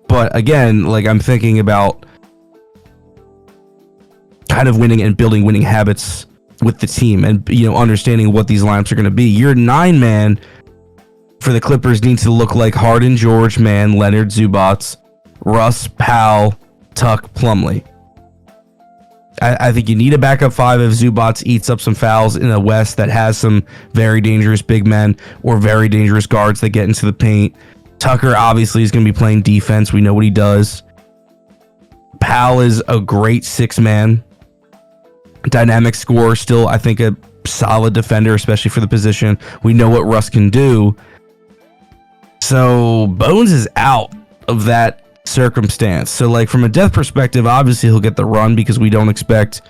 but again, I'm thinking about kind of winning and building winning habits with the team, and understanding what these lineups are going to be. Your 9-man for the Clippers needs to look like Harden, George, Man, Leonard, Zubats, Russ, Powell, Tuck, Plumlee. I think you need a backup 5 if Zubats eats up some fouls in a West that has some very dangerous big men or very dangerous guards that get into the paint. Tucker obviously is going to be playing defense. We know what he does. Powell is a great 6-man. Dynamic scorer, still, I think, a solid defender, especially for the position. We know what Russ can do. So Bones is out of that circumstance. So from a depth perspective, obviously he'll get the run because we don't expect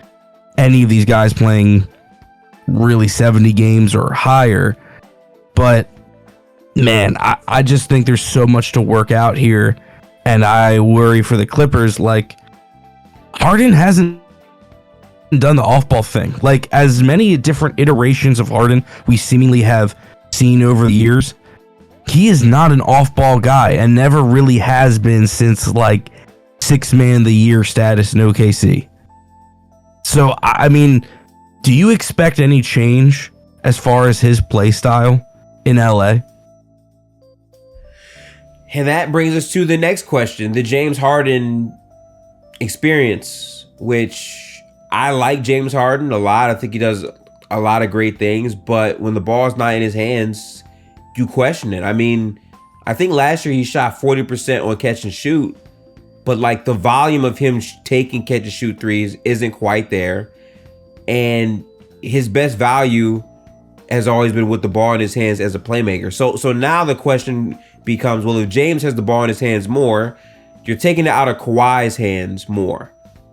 any of these guys playing really 70 games or higher. But man, I just think there's so much to work out here, and I worry for the Clippers. Harden hasn't done the off-ball thing. As many different iterations of Harden we seemingly have seen over the years, he is not an off-ball guy and never really has been since 6-man of the year status in OKC. So, do you expect any change as far as his play style in LA? And that brings us to the next question, the James Harden experience, which I like James Harden a lot. I think he does a lot of great things, but when the ball's not in his hands, you question it. I think last year he shot 40% on catch and shoot, but the volume of him taking catch and shoot threes isn't quite there. And his best value has always been with the ball in his hands as a playmaker. So now the question becomes, well, if James has the ball in his hands more, you're taking it out of Kawhi's hands more.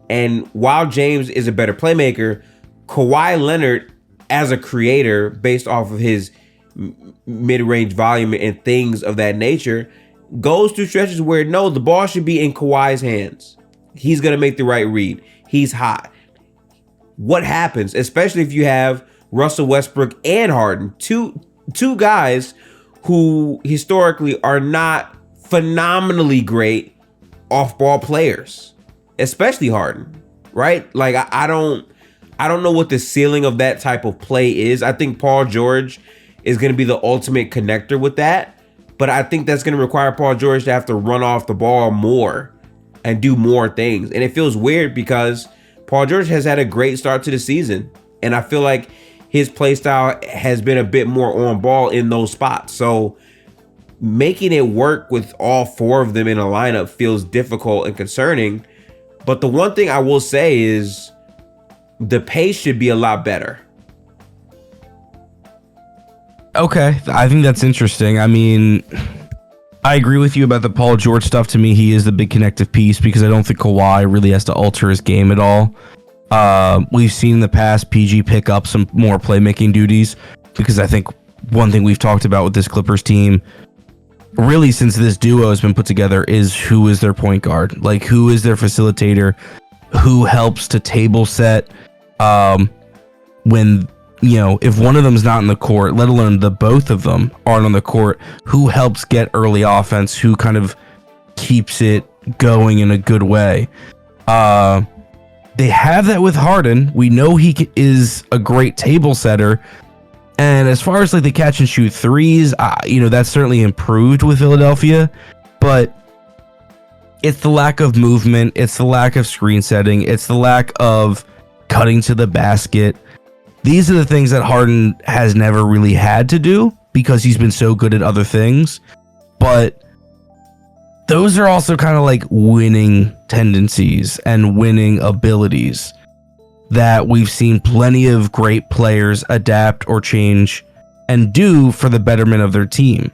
And while James is a better playmaker, Kawhi Leonard, as a creator, based off of his mid-range volume and things of that nature, goes through stretches where, no, the ball should be in Kawhi's hands. He's going to make the right read. He's hot. What happens, especially if you have Russell Westbrook and Harden, two guys who historically are not phenomenally great off-ball players, especially Harden, right? I don't know what the ceiling of that type of play is. I think Paul George is going to be the ultimate connector with that, but I think that's going to require Paul George to have to run off the ball more and do more things. And it feels weird because Paul George has had a great start to the season, and I feel like his play style has been a bit more on ball in those spots. So making it work with all 4 of them in a lineup feels difficult and concerning. But the one thing I will say is the pace should be a lot better. Okay, I think that's interesting. I agree with you about the Paul George stuff. To me, he is the big connective piece because I don't think Kawhi really has to alter his game at all. We've seen in the past PG pick up some more playmaking duties, because I think one thing we've talked about with this Clippers team, really since this duo has been put together, is who is their point guard, like who is their facilitator, who helps to table set when, you know, if one of them's not in the court, let alone the both of them aren't on the court, who helps get early offense, who kind of keeps it going in a good way. They have that with Harden. We know he is a great table setter. And as far as like the catch and shoot threes, you know, that's certainly improved with Philadelphia, but it's the lack of movement. It's the lack of screen setting. It's the lack of cutting to the basket. These are the things that Harden has never really had to do because he's been so good at other things. But those are also kind of like winning tendencies and winning abilities that we've seen plenty of great players adapt or change and do for the betterment of their team.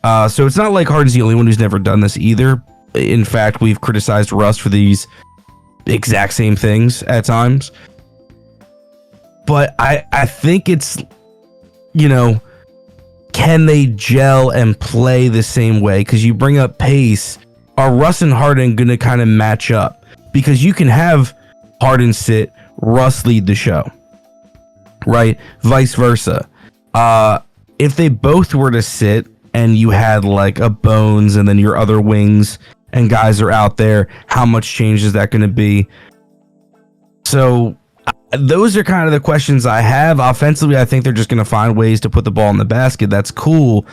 So it's not like Harden's the only one who's never done this either. In fact, we've criticized Russ for these exact same things at times. But I think it's, you know, can they gel and play the same way? Because you bring up pace. Are Russ and Harden going to kind of match up? Because you can have Harden sit, Russ lead the show, right? Vice versa. If they both were to sit and you had like a Bones and then your other wings and guys are out there, how much change is that going to be? So those are kind of the questions I have. Offensively, I think they're just going to find ways to put the ball in the basket. That's cool.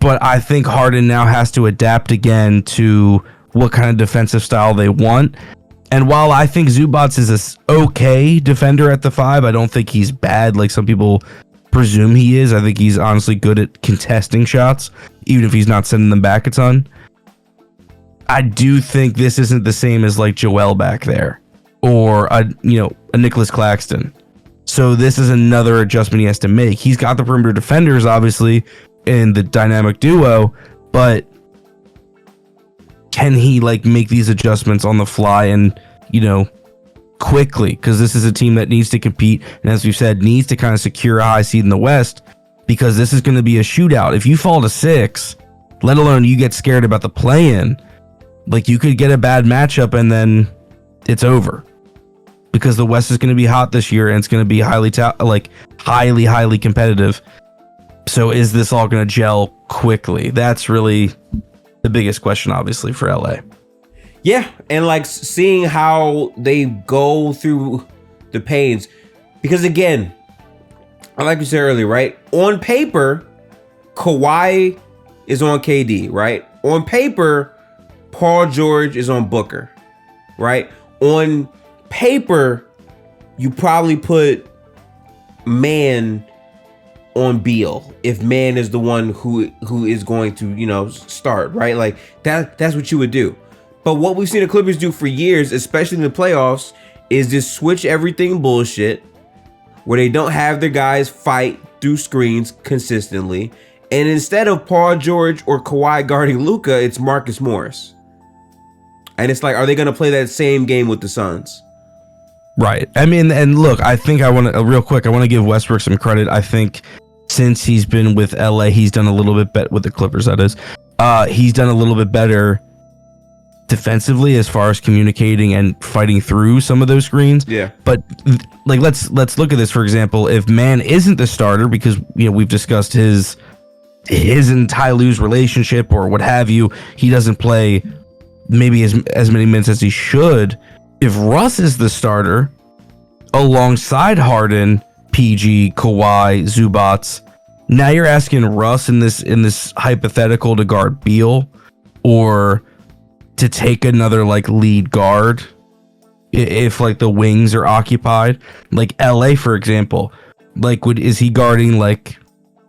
But I think Harden now has to adapt again to what kind of defensive style they want. And while I think Zubac is a okay defender at the 5, I don't think he's bad like some people presume he is. I think he's honestly good at contesting shots, even if he's not sending them back a ton. I do think this isn't the same as like Joel back there or a Nicholas Claxton. So this is another adjustment he has to make. He's got the perimeter defenders, obviously, in the dynamic duo, but can he like make these adjustments on the fly and, you know, quickly? Because this is a team that needs to compete, and as we've said, needs to kind of secure a high seed in the West, because this is going to be a shootout. If you fall to 6, let alone you get scared about the play-in, like you could get a bad matchup and then it's over. Because the West is going to be hot this year and it's going to be highly competitive. So is this all going to gel quickly? That's really the biggest question, obviously, for LA. Yeah, and like seeing how they go through the pains, because again, like you said earlier, right? On paper, Kawhi is on KD, right? On paper, Paul George is on Booker, right? On paper, you probably put Man on Beal if Man is the one who is going to, you know, start, right? Like that's what you would do. But what we've seen the Clippers do for years, especially in the playoffs, is just switch everything bullshit, where they don't have their guys fight through screens consistently, and instead of Paul George or Kawhi guarding Luka, it's Marcus Morris. And it's like, are they going to play that same game with the Suns? Right. I mean, and look, I think I want to, real quick, I want to give Westbrook some credit. I think since he's been with LA, he's done a little bit better with the Clippers, that is. He's done a little bit better defensively as far as communicating and fighting through some of those screens. Yeah. But like, let's look at this, for example. If Man isn't the starter, because, you know, we've discussed his and Ty Lue's relationship or what have you, he doesn't play maybe as many minutes as he should. If Russ is the starter alongside Harden, PG, Kawhi, Zubac, now you're asking Russ in this hypothetical to guard Beal or to take another like lead guard if like the wings are occupied. Like LA, for example, like is he guarding like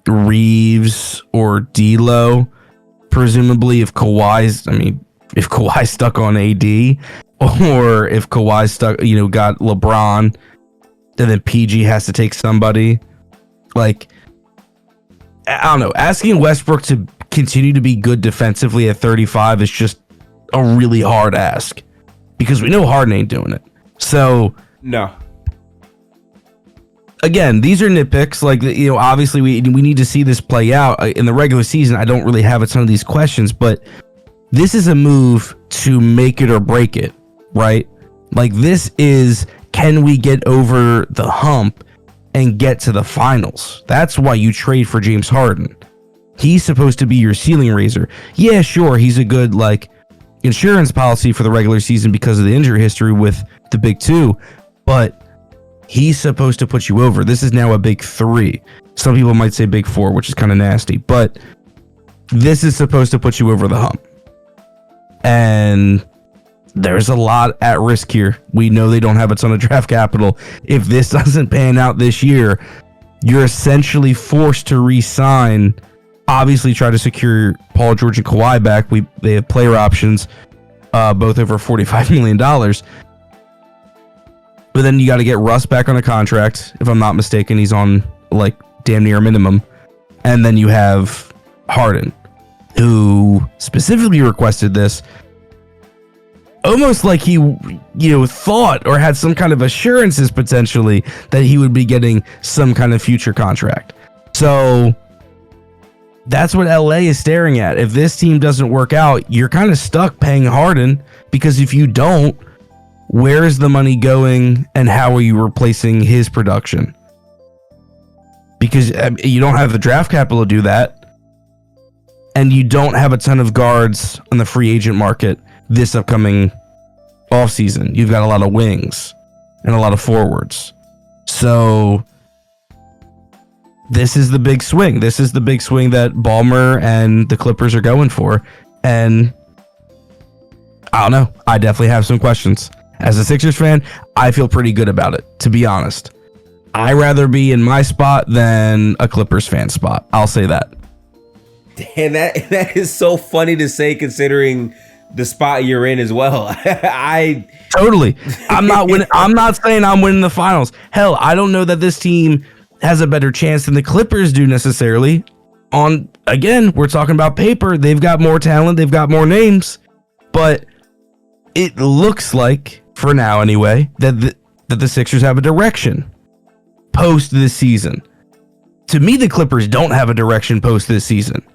Reeves or D'Lo? Presumably, if Kawhi's stuck on AD, or if Kawhi's stuck, you know, got LeBron, then PG has to take somebody. Like, I don't know. Asking Westbrook to continue to be good defensively at 35 is just a really hard ask, because we know Harden ain't doing it. So no. Again, these are nitpicks. Like, obviously we need to see this play out in the regular season. I don't really have a ton of these questions, but this is a move to make it or break it, right? Like, this is, can we get over the hump and get to the finals? That's why you trade for James Harden. He's supposed to be your ceiling raiser. Yeah, sure, he's a good, like, insurance policy for the regular season because of the injury history with the big two, but he's supposed to put you over. This is now a big three. Some people might say big four, which is kind of nasty, but this is supposed to put you over the hump. And there's a lot at risk here. We know they don't have a ton of draft capital. If this doesn't pan out this year, you're essentially forced to re-sign. Obviously, try to secure Paul George and Kawhi back. They have player options, both over $45 million. But then you got to get Russ back on a contract. If I'm not mistaken, he's on like damn near minimum. And then you have Harden, who specifically requested this, almost like he, thought or had some kind of assurances potentially that he would be getting some kind of future contract. So that's what LA is staring at. If this team doesn't work out, you're kind of stuck paying Harden, because if you don't, where is the money going and how are you replacing his production? Because you don't have the draft capital to do that, and you don't have a ton of guards on the free agent market this upcoming offseason. You've got a lot of wings and a lot of forwards. So this is the big swing. This is the big swing that Ballmer and the Clippers are going for. And I don't know. I definitely have some questions. As a Sixers fan, I feel pretty good about it, to be honest. I'd rather be in my spot than a Clippers fan spot. I'll say that. And that is so funny to say, considering the spot you're in as well. Totally. I'm not winning. I'm not saying I'm winning the finals. Hell, I don't know that this team has a better chance than the Clippers do necessarily. Again, we're talking about paper. They've got more talent. They've got more names. But it looks like, for now anyway, that the Sixers have a direction post this season. To me, the Clippers don't have a direction post this season.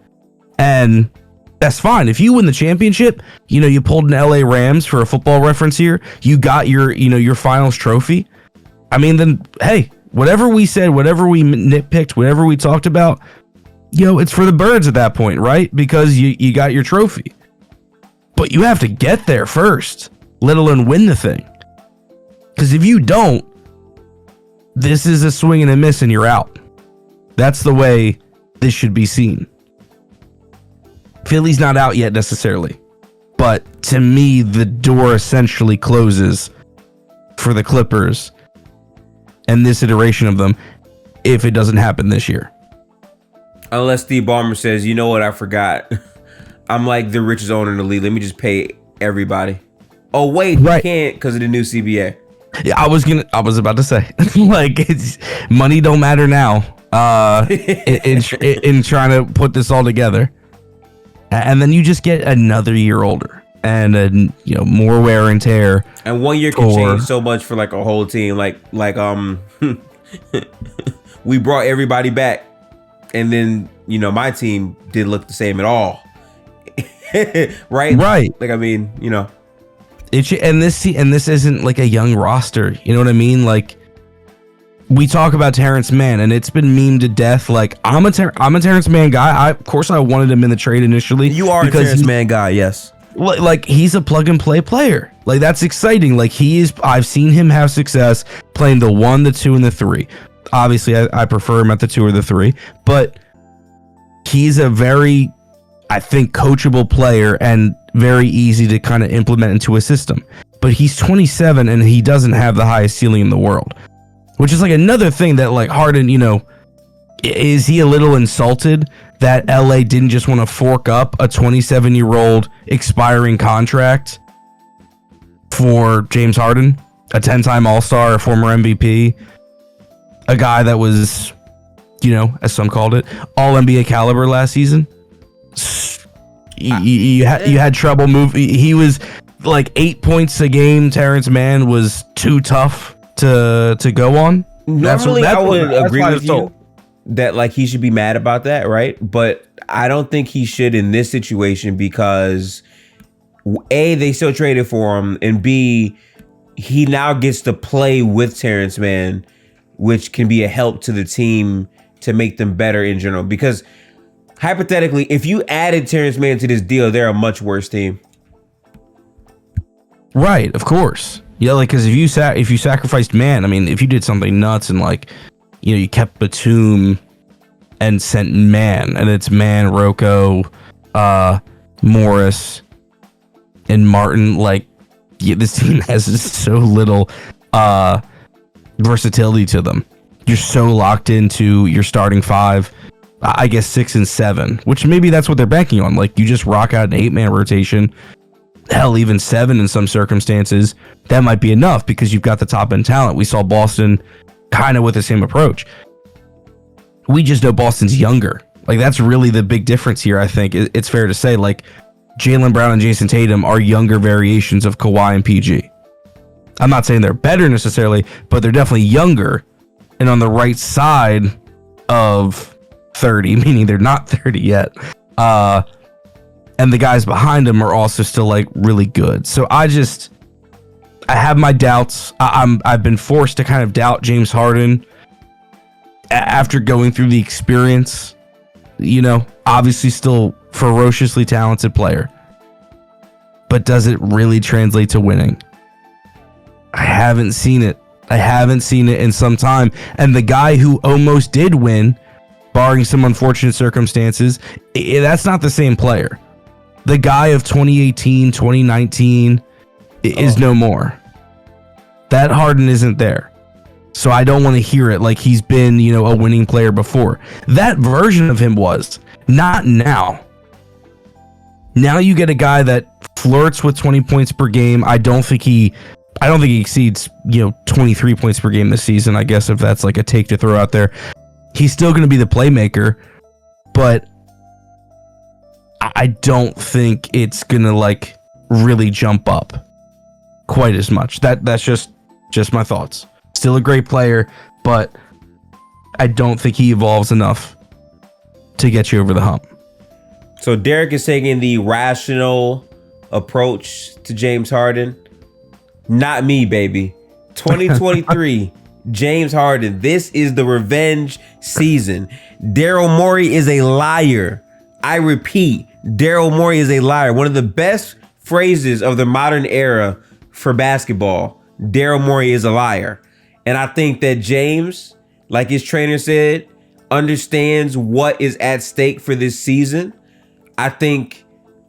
And that's fine. If you win the championship, you pulled an LA Rams, for a football reference here. You got your finals trophy. I mean, then, hey, whatever we said, whatever we nitpicked, whatever we talked about, it's for the birds at that point, right? Because you got your trophy. But you have to get there first, let alone win the thing. Because if you don't, this is a swing and a miss and you're out. That's the way this should be seen. Philly's not out yet necessarily, but to me, the door essentially closes for the Clippers and this iteration of them if it doesn't happen this year. Unless Steve Ballmer says, you know what, I forgot. I'm like the richest owner in the league. Let me just pay everybody. Oh, wait, right. You can't because of the new CBA. Yeah, I was about to say, like, money don't matter now in trying to put this all together. And then you just get another year older and more wear and tear. And 1 year can change so much for like a whole team. Like we brought everybody back, and then my team didn't look the same at all. Right. Like, I mean, and this isn't like a young roster. You know what I mean? Like, we talk about Terrence Mann, and it's been memed to death. Like, I'm a Terrence Mann guy. Of course, I wanted him in the trade initially. You are a Terrence Mann guy, yes. Like, he's a plug and play player. Like, that's exciting. Like, I've seen him have success playing the 1, the 2, and the 3. Obviously, I prefer him at the 2 or the 3, but he's a very, I think, coachable player and very easy to kind of implement into a system. But he's 27 and he doesn't have the highest ceiling in the world. Which is like another thing that, like, Harden, is he a little insulted that LA didn't just want to fork up a 27-year-old expiring contract for James Harden, a 10-time All-Star, a former MVP, a guy that was, as some called it, All-NBA caliber last season? You had trouble moving. He was like 8 points a game, Terrence Mann was too tough to go on. Normally, I would agree with you that like he should be mad about that, right? But I don't think he should in this situation because A, they still traded for him, and B, he now gets to play with Terrence Mann, which can be a help to the team to make them better in general. Because hypothetically, if you added Terrence Mann to this deal, they're a much worse team. Right, of course. Yeah, like because if you sacrificed Mann, I mean, if you did something nuts and like, you know, you kept Batum and sent Mann, and it's Mann, Rocco, Morris, and Martin, like, yeah, this team has so little versatility to them. You're so locked into your starting five, I guess 6 and 7, which maybe that's what they're banking on. Like, you just rock out an 8-man rotation. Hell, even 7 in some circumstances, that might be enough because you've got the top end talent. We saw Boston kind of with the same approach. We just know Boston's younger. Like, that's really the big difference here, I think. It's fair to say, like, Jaylen Brown and Jason Tatum are younger variations of Kawhi and PG. I'm not saying they're better necessarily, but they're definitely younger and on the right side of 30, meaning they're not 30 yet. And the guys behind them are also still like really good. So I have my doubts. I've been forced to kind of doubt James Harden after going through the experience. You know, obviously still ferociously talented player, but does it really translate to winning? I haven't seen it. I haven't seen it in some time. And the guy who almost did win, barring some unfortunate circumstances, that's not the same player. The guy of 2018, 2019 is no more. That Harden isn't there. So I don't want to hear it like he's been, you know, a winning player before. That version of him was. Not now. Now you get a guy that flirts with 20 points per game. I don't think he exceeds, you know, 23 points per game this season, I guess, if that's like a take to throw out there. He's still going to be the playmaker, but I don't think it's going to like really jump up quite as much. That's just my thoughts. Still a great player, but I don't think he evolves enough to get you over the hump. So Derek is taking the rational approach to James Harden. Not me, baby. 2023, James Harden. This is the revenge season. Daryl Morey is a liar. I repeat, Daryl Morey is a liar. One of the best phrases of the modern era for basketball. Daryl Morey is a liar. And I think that James, like his trainer said, understands what is at stake for this season. I think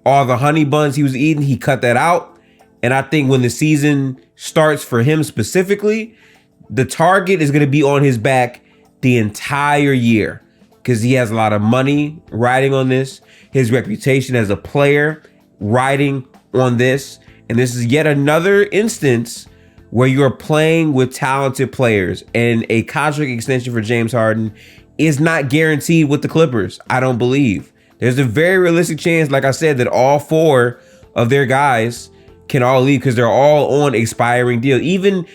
all the honey buns he was eating, he cut that out. And I think when the season starts for him specifically, the target is going to be on his back the entire year because he has a lot of money riding on this. His reputation as a player riding on this. And this is yet another instance where you're playing with talented players, and a contract extension for James Harden is not guaranteed with the Clippers. I don't believe. There's a very realistic chance, like I said, that all 4 of their guys can all leave because they're all on expiring deals. Even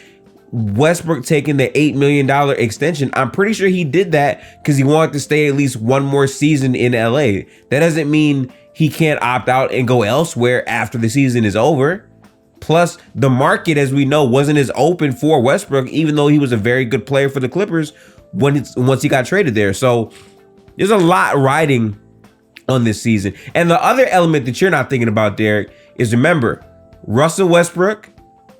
Westbrook taking the $8 million extension, I'm pretty sure he did that because he wanted to stay at least one more season in LA. That doesn't mean he can't opt out and go elsewhere after the season is over. Plus, the market, as we know, wasn't as open for Westbrook, even though he was a very good player for the Clippers once he got traded there. So there's a lot riding on this season. And the other element that you're not thinking about, Derek, is remember, Russell Westbrook,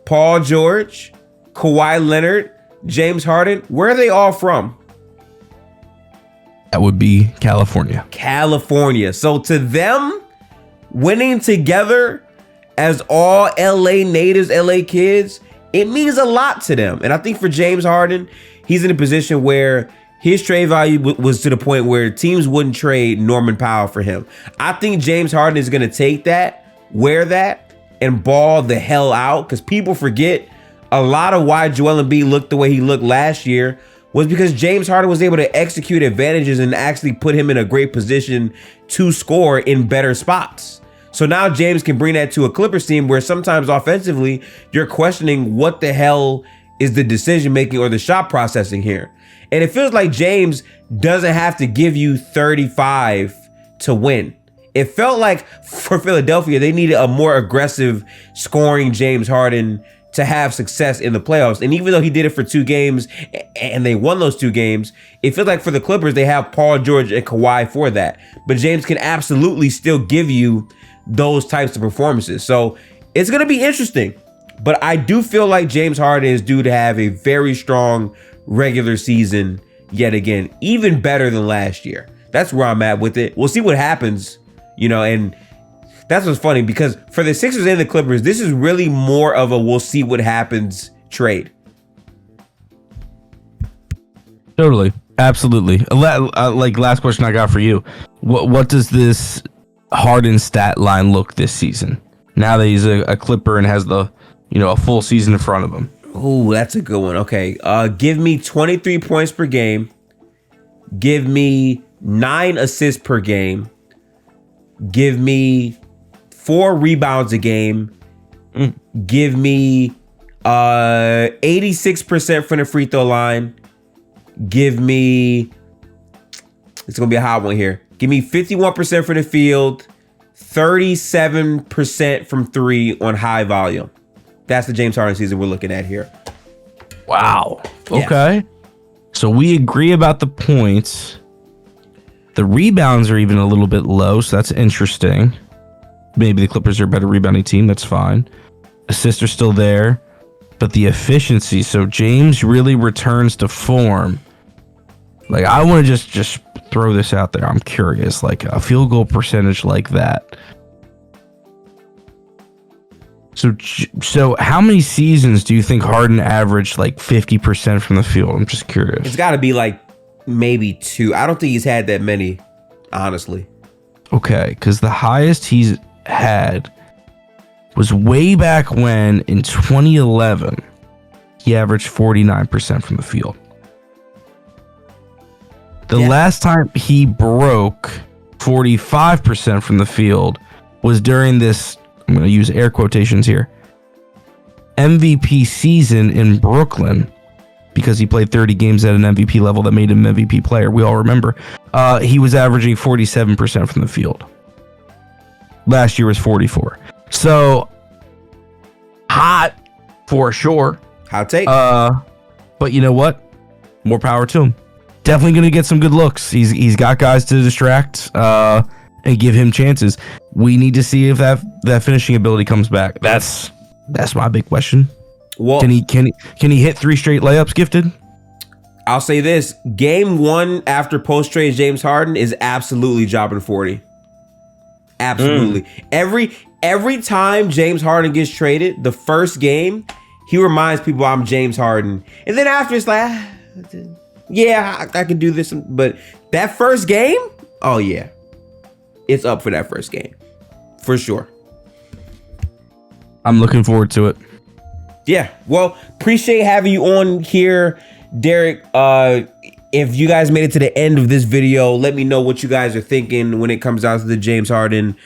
Paul George, Kawhi Leonard, James Harden, where are they all from? That would be California. California. So to them, winning together as all LA natives, LA kids, it means a lot to them. And I think for James Harden, he's in a position where his trade value was to the point where teams wouldn't trade Norman Powell for him. I think James Harden is going to take that, wear that, and ball the hell out, because people forget a lot of why Joel Embiid looked the way he looked last year was because James Harden was able to execute advantages and actually put him in a great position to score in better spots. So now James can bring that to a Clippers team where sometimes offensively, you're questioning what the hell is the decision making or the shot processing here. And it feels like James doesn't have to give you 35 to win. It felt like for Philadelphia, they needed a more aggressive scoring James Harden to have success in the playoffs. And even though he did it for 2 games and they won those 2 games, it feels like for the Clippers, they have Paul George and Kawhi for that. But James can absolutely still give you those types of performances. So it's going to be interesting. But I do feel like James Harden is due to have a very strong regular season yet again, even better than last year. That's where I'm at with it. We'll see what happens, and that's what's funny because for the Sixers and the Clippers, this is really more of a we'll see what happens trade. Totally. Absolutely. Like last question I got for you. What does this Harden stat line look this season? Now that he's a Clipper and has a full season in front of him. Oh, that's a good one. Okay. Give me 23 points per game. Give me 9 assists per game. Give me 4 rebounds a game. Give me 86% from the free throw line. Give me, it's going to be a hot one here. Give me 51% from the field, 37% from 3 on high volume. That's the James Harden season we're looking at here. Wow. Okay. So we agree about the points. The rebounds are even a little bit low, so that's interesting. Maybe the Clippers are a better rebounding team. That's fine. Assists are still there, but the efficiency. So James really returns to form. Like, I want to just throw this out there. I'm curious, like a field goal percentage like that. So how many seasons do you think Harden averaged like 50% from the field? I'm just curious. It's got to be like maybe 2. I don't think he's had that many, honestly. Okay, because the highest he's had was way back when in 2011, he averaged 49% from the field. The last time he broke 45% from the field was during this, I'm going to use air quotations here, MVP season in Brooklyn, because he played 30 games at an MVP level that made him an MVP player. We all remember. He was averaging 47% from the field. Last year was 44. So hot for sure. Hot take. But you know what? More power to him. Definitely going to get some good looks. He's got guys to distract and give him chances. We need to see if that finishing ability comes back. That's my big question. Well, can he hit 3 straight layups, Gifted? I'll say this: Game 1 after post trade James Harden is absolutely dropping 40. Absolutely. Every time James Harden gets traded, the first game, he reminds people I'm James Harden, and then after it's like, yeah, I can do this, but that first game, oh yeah, it's up for that first game, for sure. I'm looking forward to it. Yeah, well, appreciate having you on here, Derek. If you guys made it to the end of this video, let me know what you guys are thinking when it comes out to the James Harden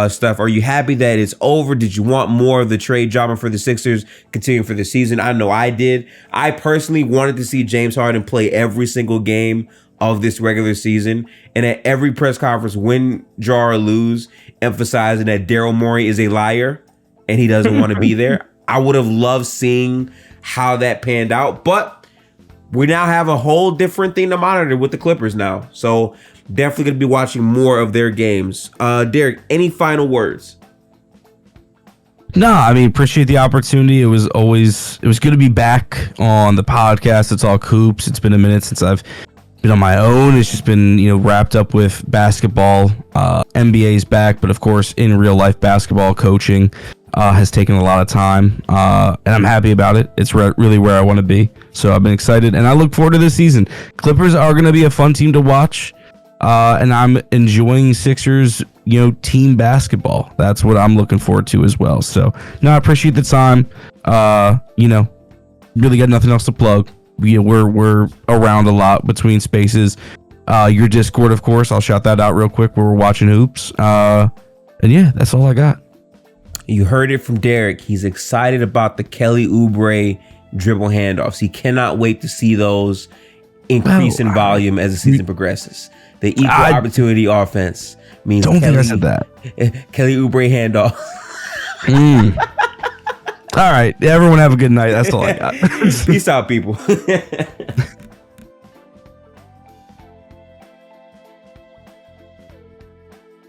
stuff. Are you happy that it's over? Did you want more of the trade drama for the Sixers continuing for the season? I know I did. I personally wanted to see James Harden play every single game of this regular season, and at every press conference, win, draw, or lose, emphasizing that Daryl Morey is a liar and he doesn't want to be there. I would have loved seeing how that panned out, but we now have a whole different thing to monitor with the Clippers now. So definitely going to be watching more of their games. Derek, any final words? No, I mean, appreciate the opportunity. It was good to be back on the podcast. It's all Coops. It's been a minute since I've been on my own. It's just been, wrapped up with basketball. NBA's back, but of course, in real life basketball coaching has taken a lot of time, and I'm happy about it. It's really where I want to be. So I've been excited, and I look forward to this season. Clippers are going to be a fun team to watch, and I'm enjoying Sixers, team basketball. That's what I'm looking forward to as well. So, no, I appreciate the time. Really got nothing else to plug. We're around a lot between spaces. Your Discord, of course, I'll shout that out real quick where we're watching hoops. And yeah, that's all I got. You heard it from Derek. He's excited about the Kelly Oubre dribble handoffs. He cannot wait to see those increase in volume as the season progresses. The equal opportunity offense means don't think I said that. Kelly Oubre handoff. All right, everyone have a good night. That's all I got. Peace out, people.